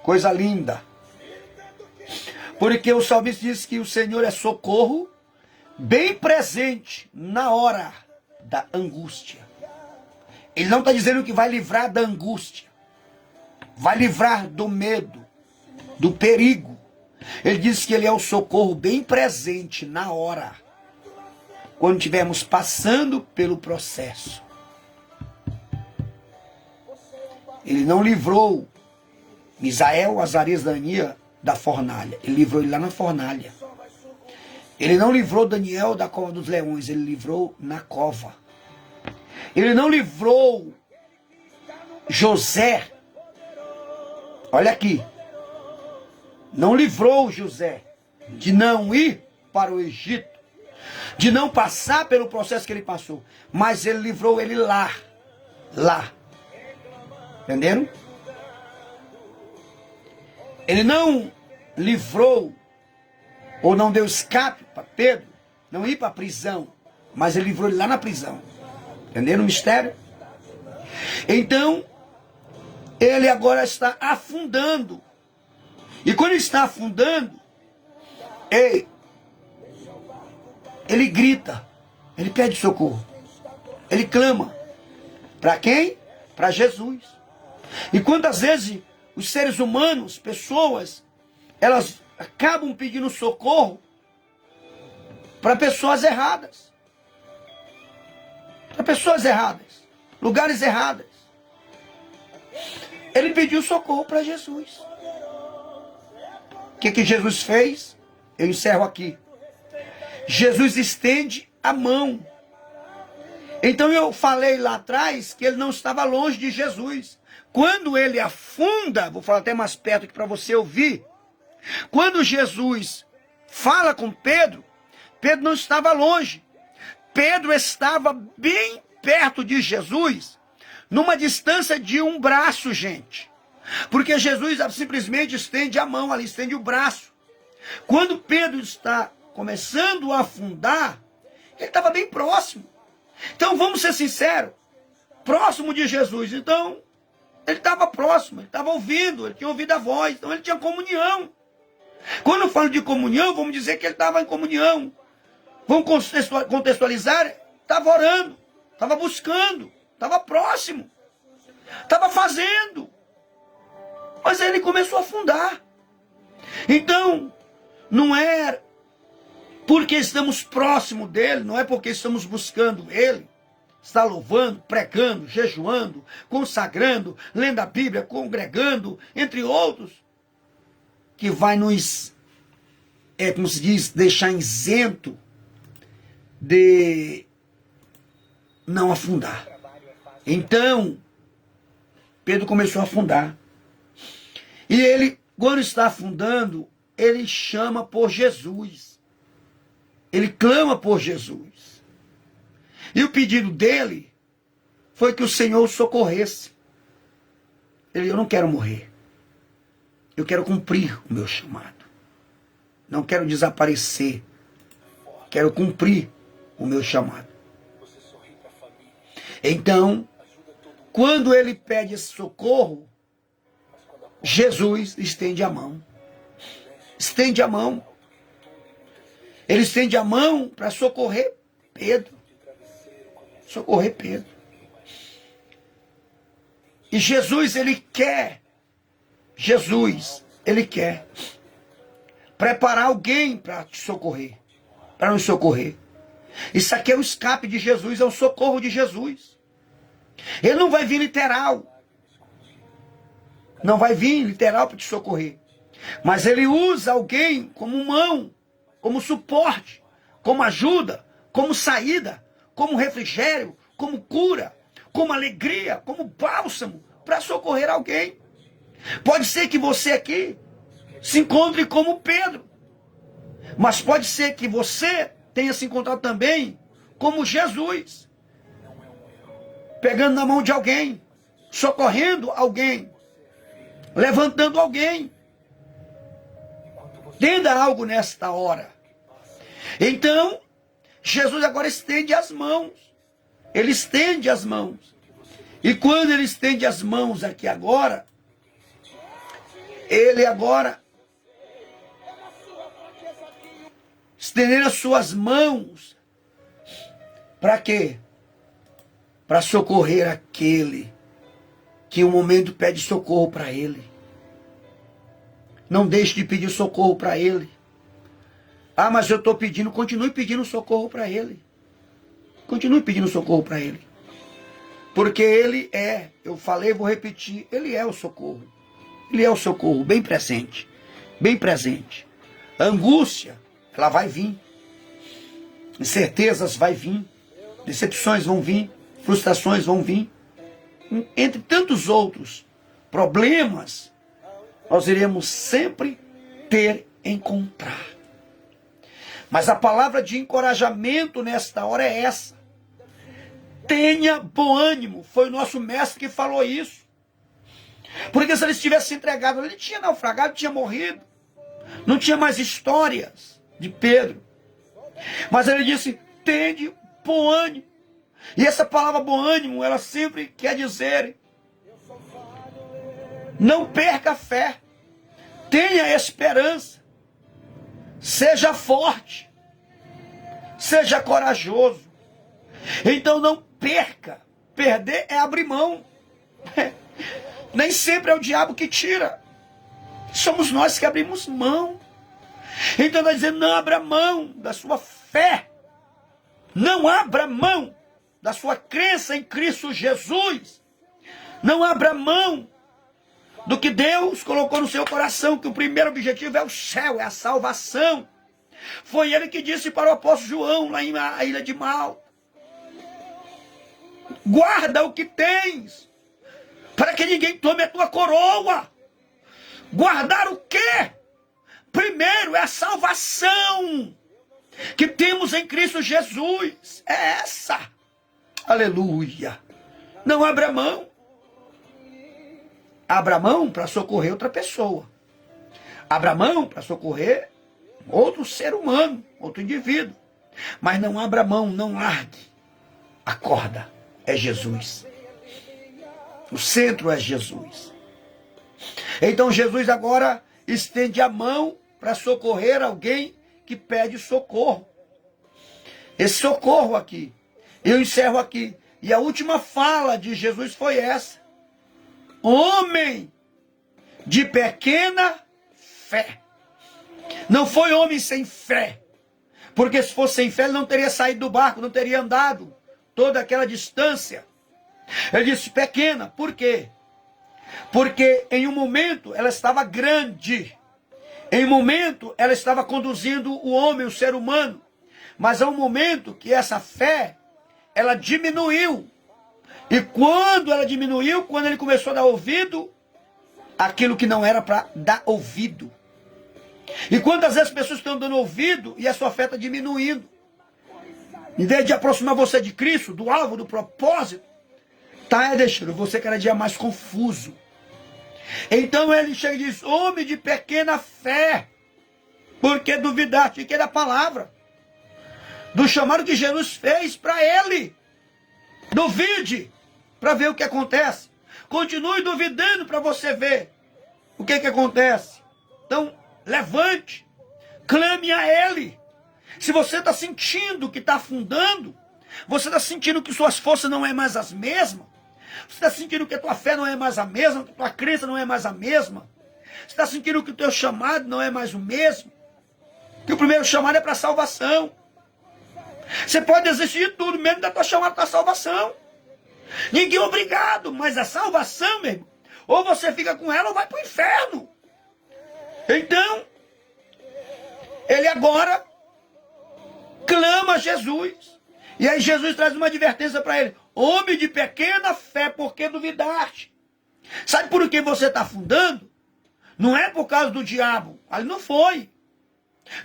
Coisa linda. Porque o salmista diz que o Senhor é socorro bem presente na hora da angústia. Ele não está dizendo que vai livrar da angústia. Vai livrar do medo, do perigo. Ele diz que ele é o socorro bem presente na hora. Quando estivermos passando pelo processo. Ele não livrou Misael, Azarias, Daniel da fornalha. Ele livrou ele lá na fornalha. Ele não livrou Daniel da cova dos leões. Ele livrou na cova. Ele não livrou José. Olha aqui. Não livrou José de não ir para o Egito. De não passar pelo processo que ele passou. Mas ele livrou ele lá. Lá. Entenderam? Ele não livrou ou não deu escape para Pedro, não ir para a prisão, mas ele livrou ele lá na prisão. Entenderam o mistério? Então, ele agora está afundando. E quando ele está afundando, ele grita, ele pede socorro, ele clama. Para quem? Para Jesus. E quantas vezes os seres humanos, pessoas, elas acabam pedindo socorro para pessoas erradas. Para pessoas erradas. Lugares errados. Ele pediu socorro para Jesus. O que Jesus fez? Eu encerro aqui. Jesus estende a mão. Então eu falei lá atrás que ele não estava longe de Jesus. Quando ele afunda, vou falar até mais perto aqui para você ouvir. Quando Jesus fala com Pedro, Pedro não estava longe. Pedro estava bem perto de Jesus, numa distância de um braço, gente. Porque Jesus simplesmente estende a mão ali, estende o braço. Quando Pedro está começando a afundar, ele estava bem próximo. Então vamos ser sinceros, próximo de Jesus. Então, ele estava próximo, ele estava ouvindo, ele tinha ouvido a voz, então ele tinha comunhão. Quando eu falo de comunhão, vamos dizer que ele estava em comunhão. Vamos contextualizar, estava orando, estava buscando, estava próximo, estava fazendo. Mas ele começou a afundar. Então, não é porque estamos próximo dele, não é porque estamos buscando ele, está louvando, pregando, jejuando, consagrando, lendo a Bíblia, congregando, entre outros, que vai nos, como se diz, deixar isento de não afundar. Então, Pedro começou a afundar. E ele, quando está afundando, ele chama por Jesus. Ele clama por Jesus. E o pedido dele foi que o Senhor o socorresse. Ele, eu não quero morrer. Eu quero cumprir o meu chamado. Não quero desaparecer. Quero cumprir o meu chamado. Então, quando ele pede esse socorro, Jesus estende a mão. Estende a mão. Ele estende a mão para socorrer Pedro. Socorrer Pedro. E Jesus, ele quer preparar alguém para te socorrer, para nos socorrer. Isso aqui é o escape de Jesus, é o socorro de Jesus. Ele não vai vir literal. Não vai vir literal para te socorrer. Mas ele usa alguém como mão, como suporte, como ajuda, como saída, como refrigério, como cura, como alegria, como bálsamo, para socorrer alguém. Pode ser que você aqui se encontre como Pedro. Mas pode ser que você tenha se encontrado também como Jesus. Pegando na mão de alguém, socorrendo alguém, levantando alguém. Entenda algo nesta hora. Então, Jesus agora estende as mãos. Ele estende as mãos. E quando ele estende as mãos aqui agora, ele agora estendendo as suas mãos. Para quê? Para socorrer aquele que um momento pede socorro para ele. Não deixe de pedir socorro para ele. Ah, mas eu estou pedindo, continue pedindo socorro para ele. Continue pedindo socorro para ele. Porque ele é, eu falei, vou repetir, ele é o socorro. Ele é o socorro, bem presente. Bem presente. A angústia, ela vai vir. Incertezas vai vir. Decepções vão vir. Frustrações vão vir. Entre tantos outros problemas, nós iremos sempre encontrar. Mas a palavra de encorajamento nesta hora é essa. Tenha bom ânimo. Foi o nosso mestre que falou isso. Porque se ele tivesse entregado, ele tinha naufragado, tinha morrido. Não tinha mais histórias de Pedro. Mas ele disse, tenha bom ânimo. E essa palavra bom ânimo, ela sempre quer dizer, não perca a fé. Tenha esperança. Seja forte. Seja corajoso. Então não perca. Perder é abrir mão. Nem sempre é o diabo que tira. Somos nós que abrimos mão. Então está dizendo, não abra mão da sua fé. Não abra mão da sua crença em Cristo Jesus. Não abra mão do que Deus colocou no seu coração, que o primeiro objetivo é o céu, é a salvação. Foi ele que disse para o apóstolo João, lá na ilha de Malta, guarda o que tens, para que ninguém tome a tua coroa. Guardar o quê? Primeiro é a salvação que temos em Cristo Jesus. É essa. Aleluia. Não abra mão. Abra mão para socorrer outra pessoa. Abra mão para socorrer outro ser humano, outro indivíduo. Mas não abra mão, não largue. A corda é Jesus. O centro é Jesus. Então Jesus agora estende a mão para socorrer alguém que pede socorro. Esse socorro aqui. Eu encerro aqui. E a última fala de Jesus foi essa. Homem de pequena fé. Não foi homem sem fé. Porque se fosse sem fé, ele não teria saído do barco, não teria andado toda aquela distância. Ele disse pequena. Por quê? Porque em um momento ela estava grande. Em um momento ela estava conduzindo o homem, o ser humano. Mas há um momento que essa fé, ela diminuiu. E quando ela diminuiu, quando ele começou a dar ouvido, aquilo que não era para dar ouvido. E quantas vezes as pessoas estão dando ouvido e a sua fé está diminuindo. Em vez de aproximar você de Cristo, do alvo, do propósito, está deixando você cada dia mais confuso. Então ele chega e diz, homem de pequena fé, porque duvidaste que é da palavra, do chamado que Jesus fez para ele. Duvide para ver o que acontece. Continue duvidando para você ver o que acontece. Então, levante, clame a Ele. Se você está sentindo que está afundando, você está sentindo que suas forças não é mais as mesmas, você está sentindo que a tua fé não é mais a mesma, que a tua crença não é mais a mesma, você está sentindo que o teu chamado não é mais o mesmo, que o primeiro chamado é para salvação. Você pode desistir de tudo, mesmo da tua chamada para salvação. Ninguém é obrigado, mas a salvação, meu irmão, ou você fica com ela ou vai para o inferno. Então, ele agora clama a Jesus. E aí Jesus traz uma advertência para ele. Homem de pequena fé, por que duvidaste? Sabe por que você está afundando? Não é por causa do diabo. Ali não foi.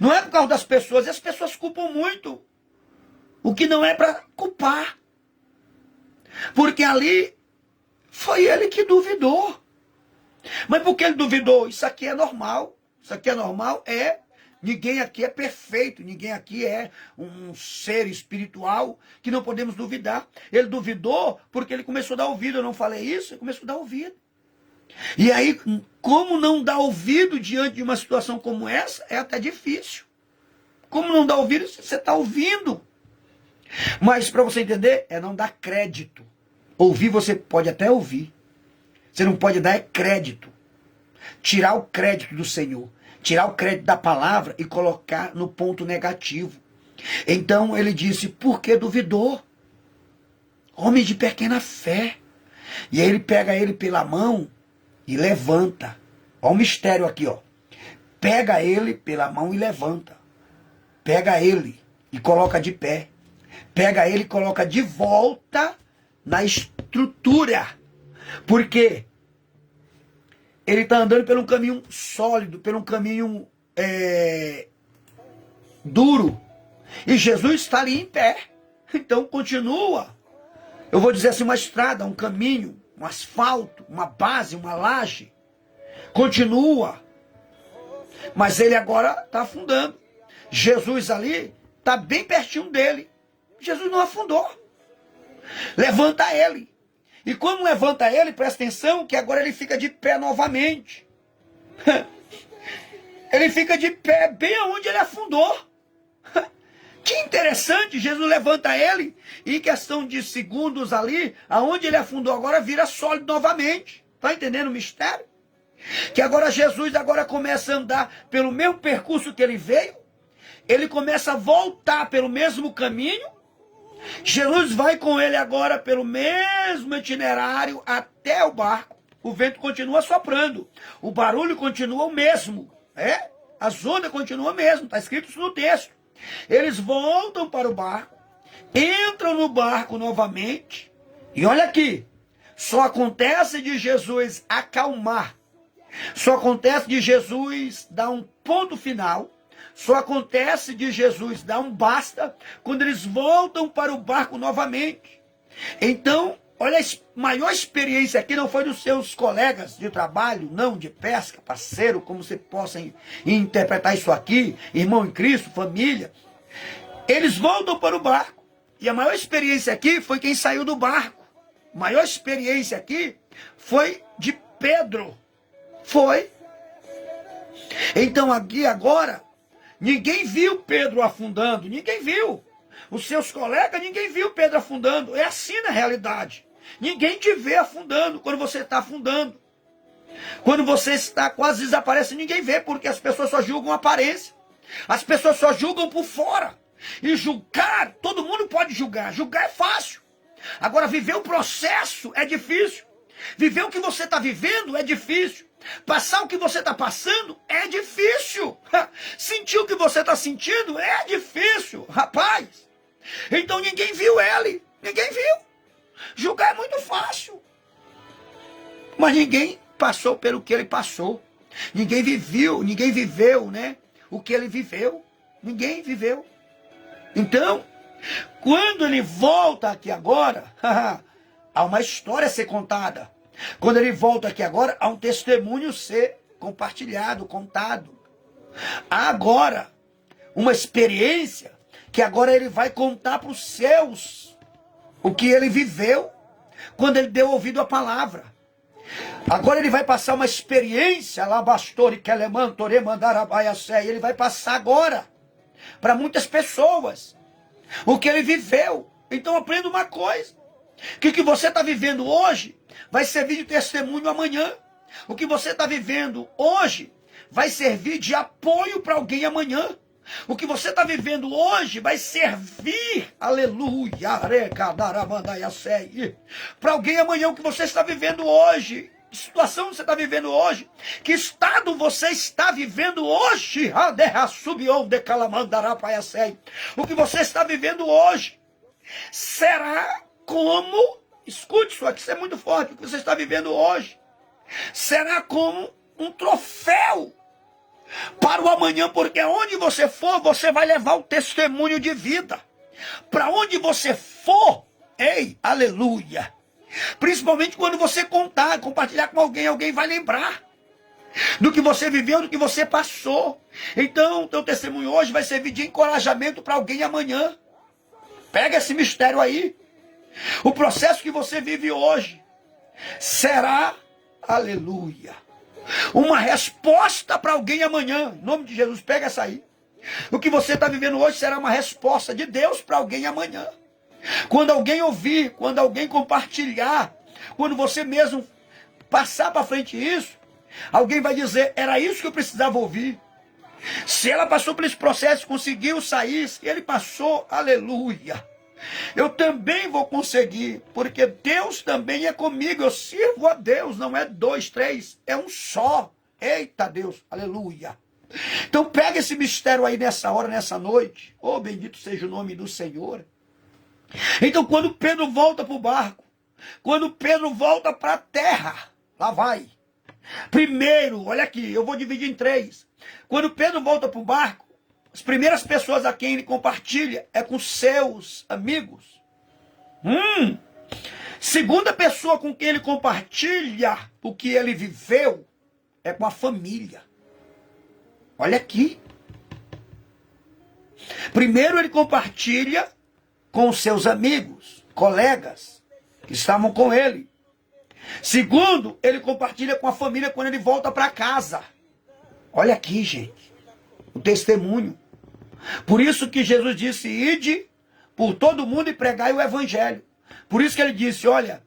Não é por causa das pessoas. E as pessoas culpam muito. O que não é para culpar. Porque ali foi ele que duvidou. Mas por que ele duvidou? Isso aqui é normal. Isso aqui é normal, ninguém aqui é perfeito, ninguém aqui é um ser espiritual que não podemos duvidar. Ele duvidou porque ele começou a dar ouvido, eu não falei isso, ele começou a dar ouvido. E aí, como não dar ouvido diante de uma situação como essa, é até difícil. Como não dar ouvido se você está ouvindo? Mas para você entender, é não dar crédito. Ouvir você pode até ouvir. Você não pode dar crédito. Tirar o crédito do Senhor. Tirar o crédito da palavra e colocar no ponto negativo. Então ele disse, por que duvidou? Homem de pequena fé. E aí ele pega ele pela mão e levanta. Olha o mistério aqui, ó. Pega ele pela mão e levanta. Pega ele e coloca de pé. Pega ele e coloca de volta na estrutura. Por quê? Ele está andando por um caminho sólido, por um caminho duro. E Jesus está ali em pé. Então continua. Eu vou dizer assim, uma estrada, um caminho, um asfalto, uma base, uma laje. Continua. Mas ele agora está afundando. Jesus ali está bem pertinho dele. Jesus não afundou. Levanta ele. E quando levanta ele, presta atenção que agora ele fica de pé novamente. Ele fica de pé bem onde ele afundou. Que interessante, Jesus levanta ele e em questão de segundos ali, aonde ele afundou agora vira sólido novamente. Está entendendo o mistério? Que agora Jesus agora começa a andar pelo mesmo percurso que ele veio. Ele começa a voltar pelo mesmo caminho. Jesus vai com ele agora pelo mesmo itinerário até o barco. O vento continua soprando. O barulho continua o mesmo. As ondas continuam o mesmo. Está escrito isso no texto. Eles voltam para o barco. Entram no barco novamente. E olha aqui. Só acontece de Jesus acalmar. Só acontece de Jesus dar um ponto final. Só acontece de Jesus dar um basta quando eles voltam para o barco novamente. Então, olha, a maior experiência aqui não foi dos seus colegas de trabalho, não, de pesca, parceiro, como você possa interpretar isso aqui, irmão em Cristo, família. Eles voltam para o barco. E a maior experiência aqui foi quem saiu do barco. A maior experiência aqui foi de Pedro. Foi. Então aqui agora, ninguém viu Pedro afundando, ninguém viu. Os seus colegas, ninguém viu Pedro afundando. É assim na realidade. Ninguém te vê afundando quando você está afundando. Quando você está quase desaparece, ninguém vê, porque as pessoas só julgam a aparência. As pessoas só julgam por fora. E julgar, todo mundo pode julgar. Julgar é fácil. Agora, viver o processo é difícil. Viver o que você está vivendo é difícil. Passar o que você está passando é difícil. Sentir o que você está sentindo é difícil, rapaz. Então ninguém viu ele. Ninguém viu. Julgar é muito fácil. Mas ninguém passou pelo que ele passou. Ninguém viveu, né? O que ele viveu. Ninguém viveu. Então, quando ele volta aqui agora, há uma história a ser contada. Quando ele volta aqui agora, há um testemunho ser compartilhado, contado. Há agora uma experiência que agora ele vai contar para os seus o que ele viveu quando ele deu ouvido à palavra. Agora ele vai passar uma experiência, ele vai passar agora para muitas pessoas o que ele viveu. Então aprenda uma coisa, que o que você está vivendo hoje vai servir de testemunho amanhã. O que você está vivendo hoje vai servir de apoio para alguém amanhã. O que você está vivendo hoje vai servir, aleluia, para alguém amanhã. O que você está vivendo hoje, que situação você está vivendo hoje, que estado você está vivendo hoje, o que você está vivendo hoje será como, escute isso aqui, isso é muito forte, o que você está vivendo hoje será como um troféu para o amanhã, porque onde você for, você vai levar o testemunho de vida. Para onde você for, ei, aleluia. Principalmente quando você contar, compartilhar com alguém, alguém vai lembrar do que você viveu, do que você passou. Então, o teu testemunho hoje vai servir de encorajamento para alguém amanhã. Pega esse mistério aí. O processo que você vive hoje será, aleluia, uma resposta para alguém amanhã. Em nome de Jesus, pega essa aí. O que você está vivendo hoje será uma resposta de Deus para alguém amanhã. Quando alguém ouvir, quando alguém compartilhar, quando você mesmo passar para frente isso, alguém vai dizer, era isso que eu precisava ouvir. Se ela passou por esse processo, conseguiu sair, se ele passou, aleluia, eu também vou conseguir, porque Deus também é comigo, eu sirvo a Deus, não é 2, 3, é um só. Eita Deus, aleluia. Então pega esse mistério aí nessa hora, nessa noite. Oh, bendito seja o nome do Senhor. Então quando Pedro volta para o barco, quando Pedro volta para a terra, lá vai. Primeiro, olha aqui, eu vou dividir em 3. Quando Pedro volta para o barco, as primeiras pessoas a quem ele compartilha é com seus amigos. Segunda pessoa com quem ele compartilha o que ele viveu é com a família. Olha aqui. Primeiro ele compartilha com os seus amigos, colegas que estavam com ele. Segundo, ele compartilha com a família quando ele volta para casa. Olha aqui, gente, o testemunho. Por isso que Jesus disse, ide por todo mundo e pregai o evangelho. Por isso que ele disse, olha,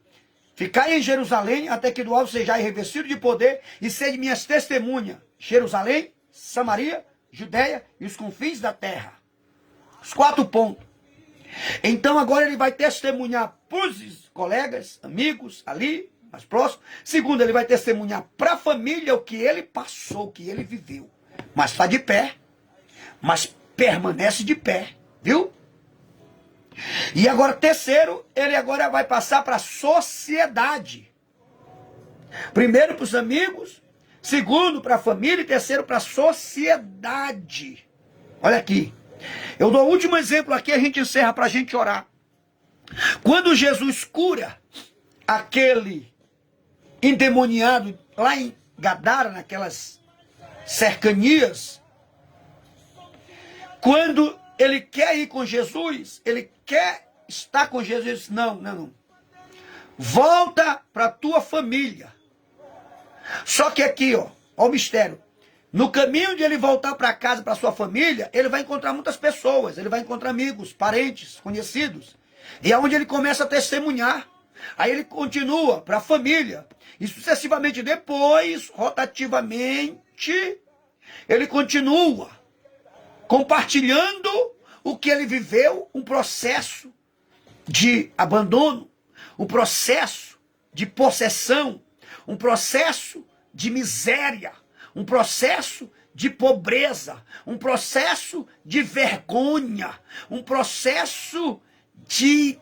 ficai em Jerusalém até que do alto sejais revestido de poder e sede minhas testemunhas. Jerusalém, Samaria, Judeia e os confins da terra. Os 4 pontos. Então agora ele vai testemunhar para os colegas, amigos ali, mais próximos. Segundo, ele vai testemunhar para a família o que ele passou, o que ele viveu. Mas está de pé. Mas permanece de pé, viu? E agora, terceiro, ele agora vai passar para a sociedade. Primeiro para os amigos, segundo para a família e terceiro para a sociedade. Olha aqui. Eu dou o último exemplo aqui, a gente encerra para a gente orar. Quando Jesus cura aquele endemoniado lá em Gadara, naquelas cercanias, quando ele quer ir com Jesus, ele quer estar com Jesus, não. Volta para a tua família. Só que aqui, ó o mistério. No caminho de ele voltar para casa, para sua família, ele vai encontrar muitas pessoas, ele vai encontrar amigos, parentes, conhecidos. E é onde ele começa a testemunhar. Aí ele continua para a família. E sucessivamente depois, rotativamente, ele continua compartilhando o que ele viveu, um processo de abandono, um processo de possessão, um processo de miséria, um processo de pobreza, um processo de vergonha, um processo de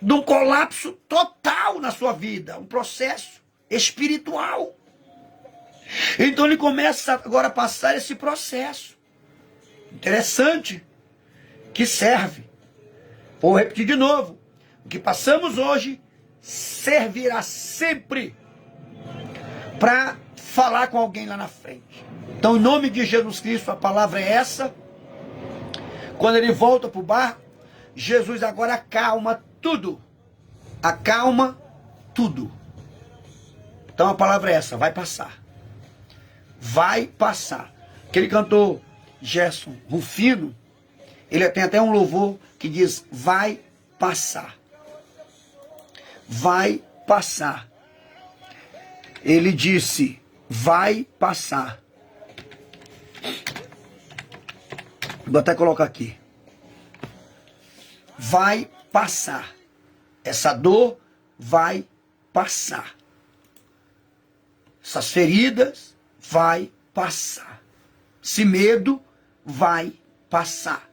um colapso total na sua vida, um processo espiritual. Então ele começa agora a passar esse processo. Interessante, que serve. Vou repetir de novo. O que passamos hoje servirá sempre para falar com alguém lá na frente. Então, em nome de Jesus Cristo, a palavra é essa. Quando ele volta para o barco, Jesus agora acalma tudo. acalma tudo. Então a palavra é essa, vai passar. Vai passar. Aquele cantor Gerson Rufino, ele tem até um louvor que diz, vai passar. Vai passar. Ele disse, vai passar. Vou até colocar aqui. Vai passar. Essa dor vai passar. Essas feridas vai passar. Esse medo vai passar.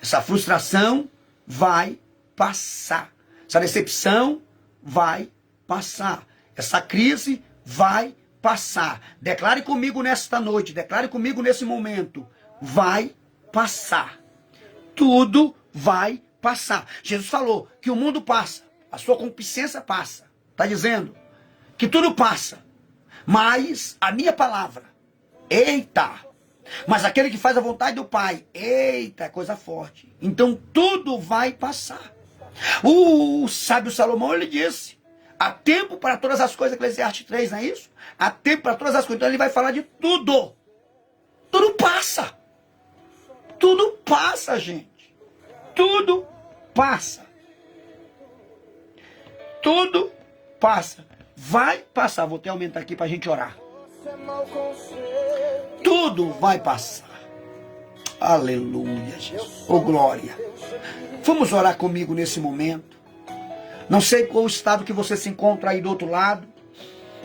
Essa frustração vai passar. Essa decepção vai passar. Essa crise vai passar. Declare comigo nesta noite, declare comigo nesse momento. Vai passar. Tudo vai passar. Jesus falou que o mundo passa, a sua concupiscência passa. Está dizendo que tudo passa, mas a minha palavra, eita, mas aquele que faz a vontade do Pai, eita, é coisa forte. Então tudo vai passar. O sábio Salomão, ele disse, há tempo para todas as coisas, Eclesiastes 3, não é isso? Há tempo para todas as coisas. Então ele vai falar de tudo. Tudo passa. Tudo passa, gente. Tudo passa. Tudo passa. Vai passar. Vou até aumentar aqui para a gente orar. Tudo vai passar. Aleluia, Jesus. Oh, glória. Vamos orar comigo nesse momento. Não sei qual o estado que você se encontra aí do outro lado.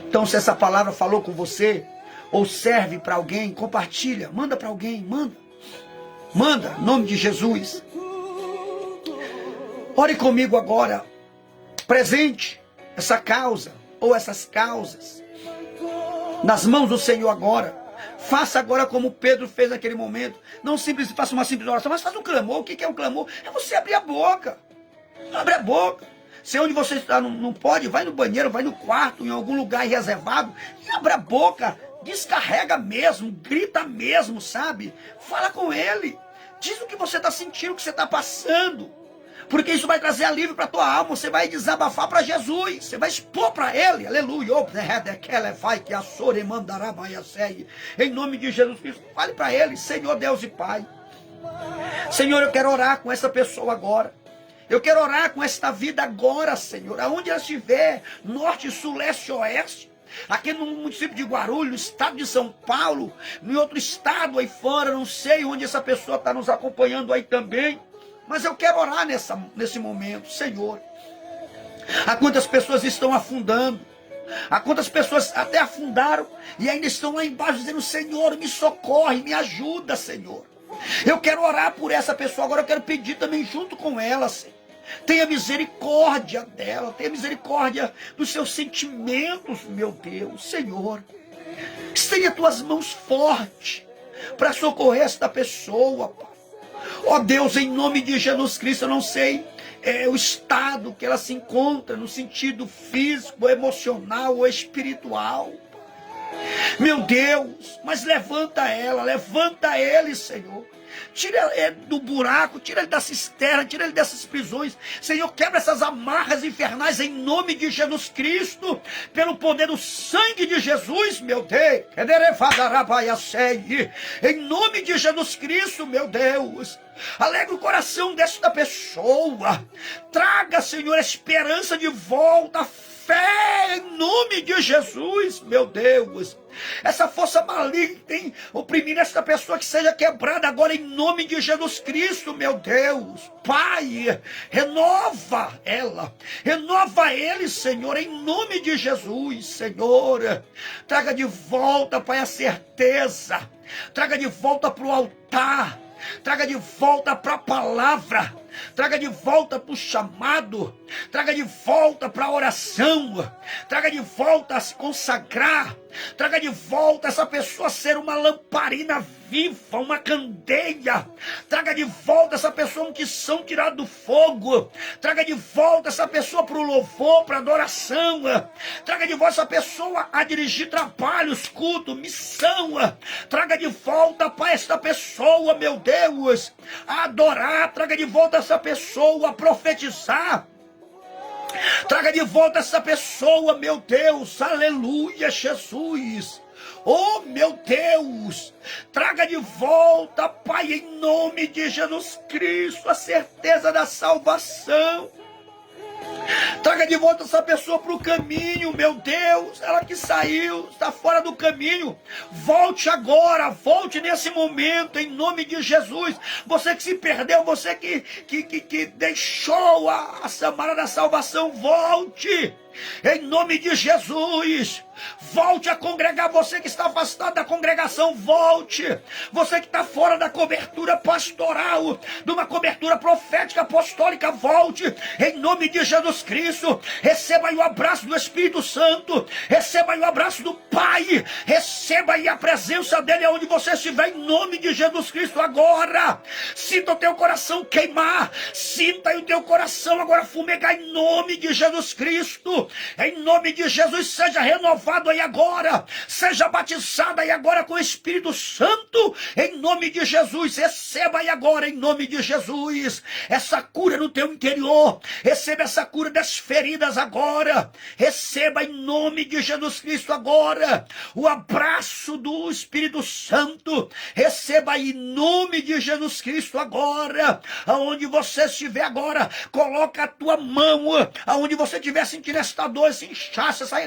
Então, se essa palavra falou com você, ou serve para alguém, compartilha. Manda para alguém, manda. Manda, em nome de Jesus. Ore comigo agora. Presente essa causa, ou essas causas, nas mãos do Senhor agora. Faça agora como Pedro fez naquele momento. Não faça uma simples oração, mas faça um clamor. O que é um clamor? É você abrir a boca. Abre a boca. Se onde você está não pode, vai no banheiro, vai no quarto, em algum lugar reservado, e abre a boca, descarrega mesmo, grita mesmo, sabe? Fala com ele. Diz o que você está sentindo, o que você está passando. Porque isso vai trazer alívio para a tua alma. Você vai desabafar para Jesus. Você vai expor para ele. Aleluia. Em nome de Jesus Cristo. Fale para ele. Senhor Deus e Pai. Senhor, eu quero orar com essa pessoa agora. Eu quero orar com esta vida agora, Senhor. Aonde ela estiver. Norte, sul, leste, oeste. Aqui no município de Guarulhos, no estado de São Paulo. Em outro estado aí fora. Não sei onde essa pessoa está nos acompanhando aí também. Mas eu quero orar nesse momento, Senhor. Há quantas pessoas estão afundando. Há quantas pessoas até afundaram e ainda estão lá embaixo dizendo, Senhor, me socorre, me ajuda, Senhor. Eu quero orar por essa pessoa agora, eu quero pedir também junto com ela, Senhor. Tenha misericórdia dela, tenha misericórdia dos seus sentimentos, meu Deus, Senhor. Estende as tuas mãos fortes para socorrer esta pessoa, Pai. Ó Deus, em nome de Jesus Cristo, eu não sei o estado que ela se encontra, no sentido físico, emocional ou espiritual. Meu Deus, mas levanta ela, levanta ele, Senhor. Tira ele do buraco, tira ele da cisterna, tira ele dessas prisões. Senhor, quebra essas amarras infernais em nome de Jesus Cristo, pelo poder do sangue de Jesus, meu Deus. Em nome de Jesus Cristo, meu Deus. Alegre o coração desta pessoa. Traga, Senhor, a esperança de volta, a fé em nome de Jesus, meu Deus. Essa força maligna que tem oprimido esta pessoa, que seja quebrada agora em nome de Jesus Cristo, meu Deus. Pai, renova ela, renova ele, Senhor, em nome de Jesus, Senhor. Traga de volta, Pai, a certeza. Traga de volta para o altar. Traga de volta para a palavra. Traga de volta para o chamado. Traga de volta para a oração. Traga de volta a se consagrar. Traga de volta essa pessoa a ser uma lamparina viva, uma candeia. Traga de volta essa pessoa uma unção tirada do fogo. Traga de volta essa pessoa para o louvor, para a adoração. Traga de volta essa pessoa a dirigir trabalhos, culto, missão. Traga de volta para esta pessoa, meu Deus, a adorar. Traga de volta essa pessoa a profetizar. Traga de volta essa pessoa, meu Deus, aleluia, Jesus. Oh, meu Deus, traga de volta, Pai, em nome de Jesus Cristo, a certeza da salvação. Traga de volta essa pessoa para o caminho, meu Deus. Ela que saiu, está fora do caminho. Volte agora, volte nesse momento, em nome de Jesus. Você que se perdeu, você que deixou a Samara da salvação, volte. Em nome de Jesus, volte a congregar. Você que está afastado da congregação, volte. Você que está fora da cobertura pastoral, de uma cobertura profética apostólica, volte. Em nome de Jesus Cristo, receba aí o abraço do Espírito Santo, receba aí o abraço do Pai, receba aí a presença dele onde você estiver, em nome de Jesus Cristo agora. Sinta o teu coração queimar, sinta aí o teu coração agora fumegar, em nome de Jesus Cristo. Em nome de Jesus, seja renovado aí agora, seja batizado aí agora com o Espírito Santo, em nome de Jesus. Receba aí agora, em nome de Jesus, essa cura no teu interior, receba essa cura das feridas agora, receba em nome de Jesus Cristo agora, o abraço do Espírito Santo, receba aí em nome de Jesus Cristo agora, aonde você estiver agora, coloca a tua mão, aonde você estiver sentindo esta dor, esse inchaço, essa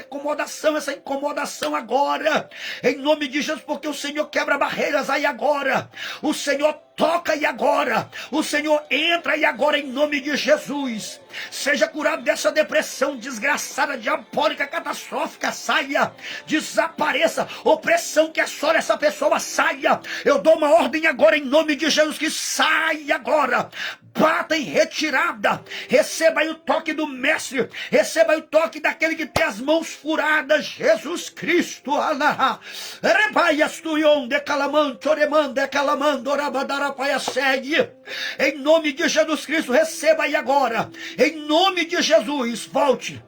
incomodação agora, em nome de Jesus, porque o Senhor quebra barreiras aí agora, o Senhor toca aí agora, o Senhor entra aí agora, em nome de Jesus. Seja curado dessa depressão desgraçada, diabólica, catastrófica, saia, desapareça, opressão que assola essa pessoa, saia. Eu dou uma ordem agora, em nome de Jesus, que saia agora, bata em retirada, receba aí o toque do mestre, receba aí o toque daquele que tem as mãos furadas, Jesus Cristo. Em nome de Jesus Cristo, receba aí agora, em nome de Jesus. Volte,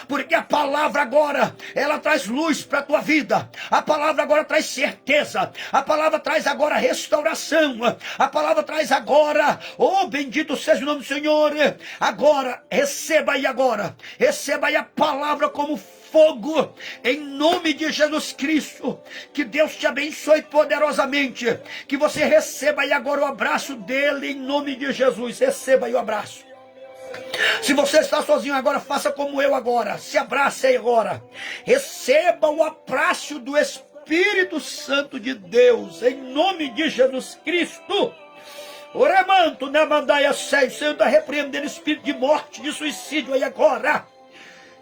porque a palavra agora, ela traz luz para a tua vida, a palavra agora traz certeza, a palavra traz agora restauração, a palavra traz agora, oh, bendito seja o nome do Senhor. Agora, receba aí a palavra como fogo, em nome de Jesus Cristo. Que Deus te abençoe poderosamente, que você receba aí agora o abraço dele, em nome de Jesus. Receba aí o abraço. Se você está sozinho agora, faça como eu agora, se abrace aí agora, receba o abraço do Espírito Santo de Deus, em nome de Jesus Cristo. Oremanto, na mandaia 6, Senhor, está repreendendo espírito de morte, de suicídio aí agora.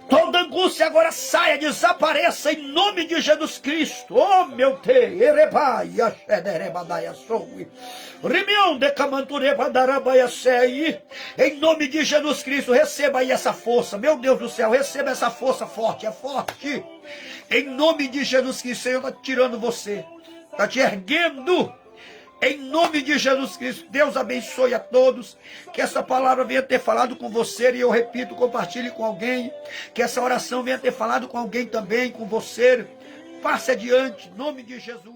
Toda angústia agora saia, desapareça, em nome de Jesus Cristo. Oh, meu Deus, erebaia, xederebadaia, soui. Rimion de camanturebadarabaia, sei. Em nome de Jesus Cristo, receba aí essa força, meu Deus do céu, receba essa força forte, é forte. Em nome de Jesus Cristo, Senhor, está tirando você, está te erguendo. Em nome de Jesus Cristo, Deus abençoe a todos, que essa palavra venha ter falado com você, e eu repito, compartilhe com alguém, que essa oração venha ter falado com alguém também, com você, passe adiante, em nome de Jesus.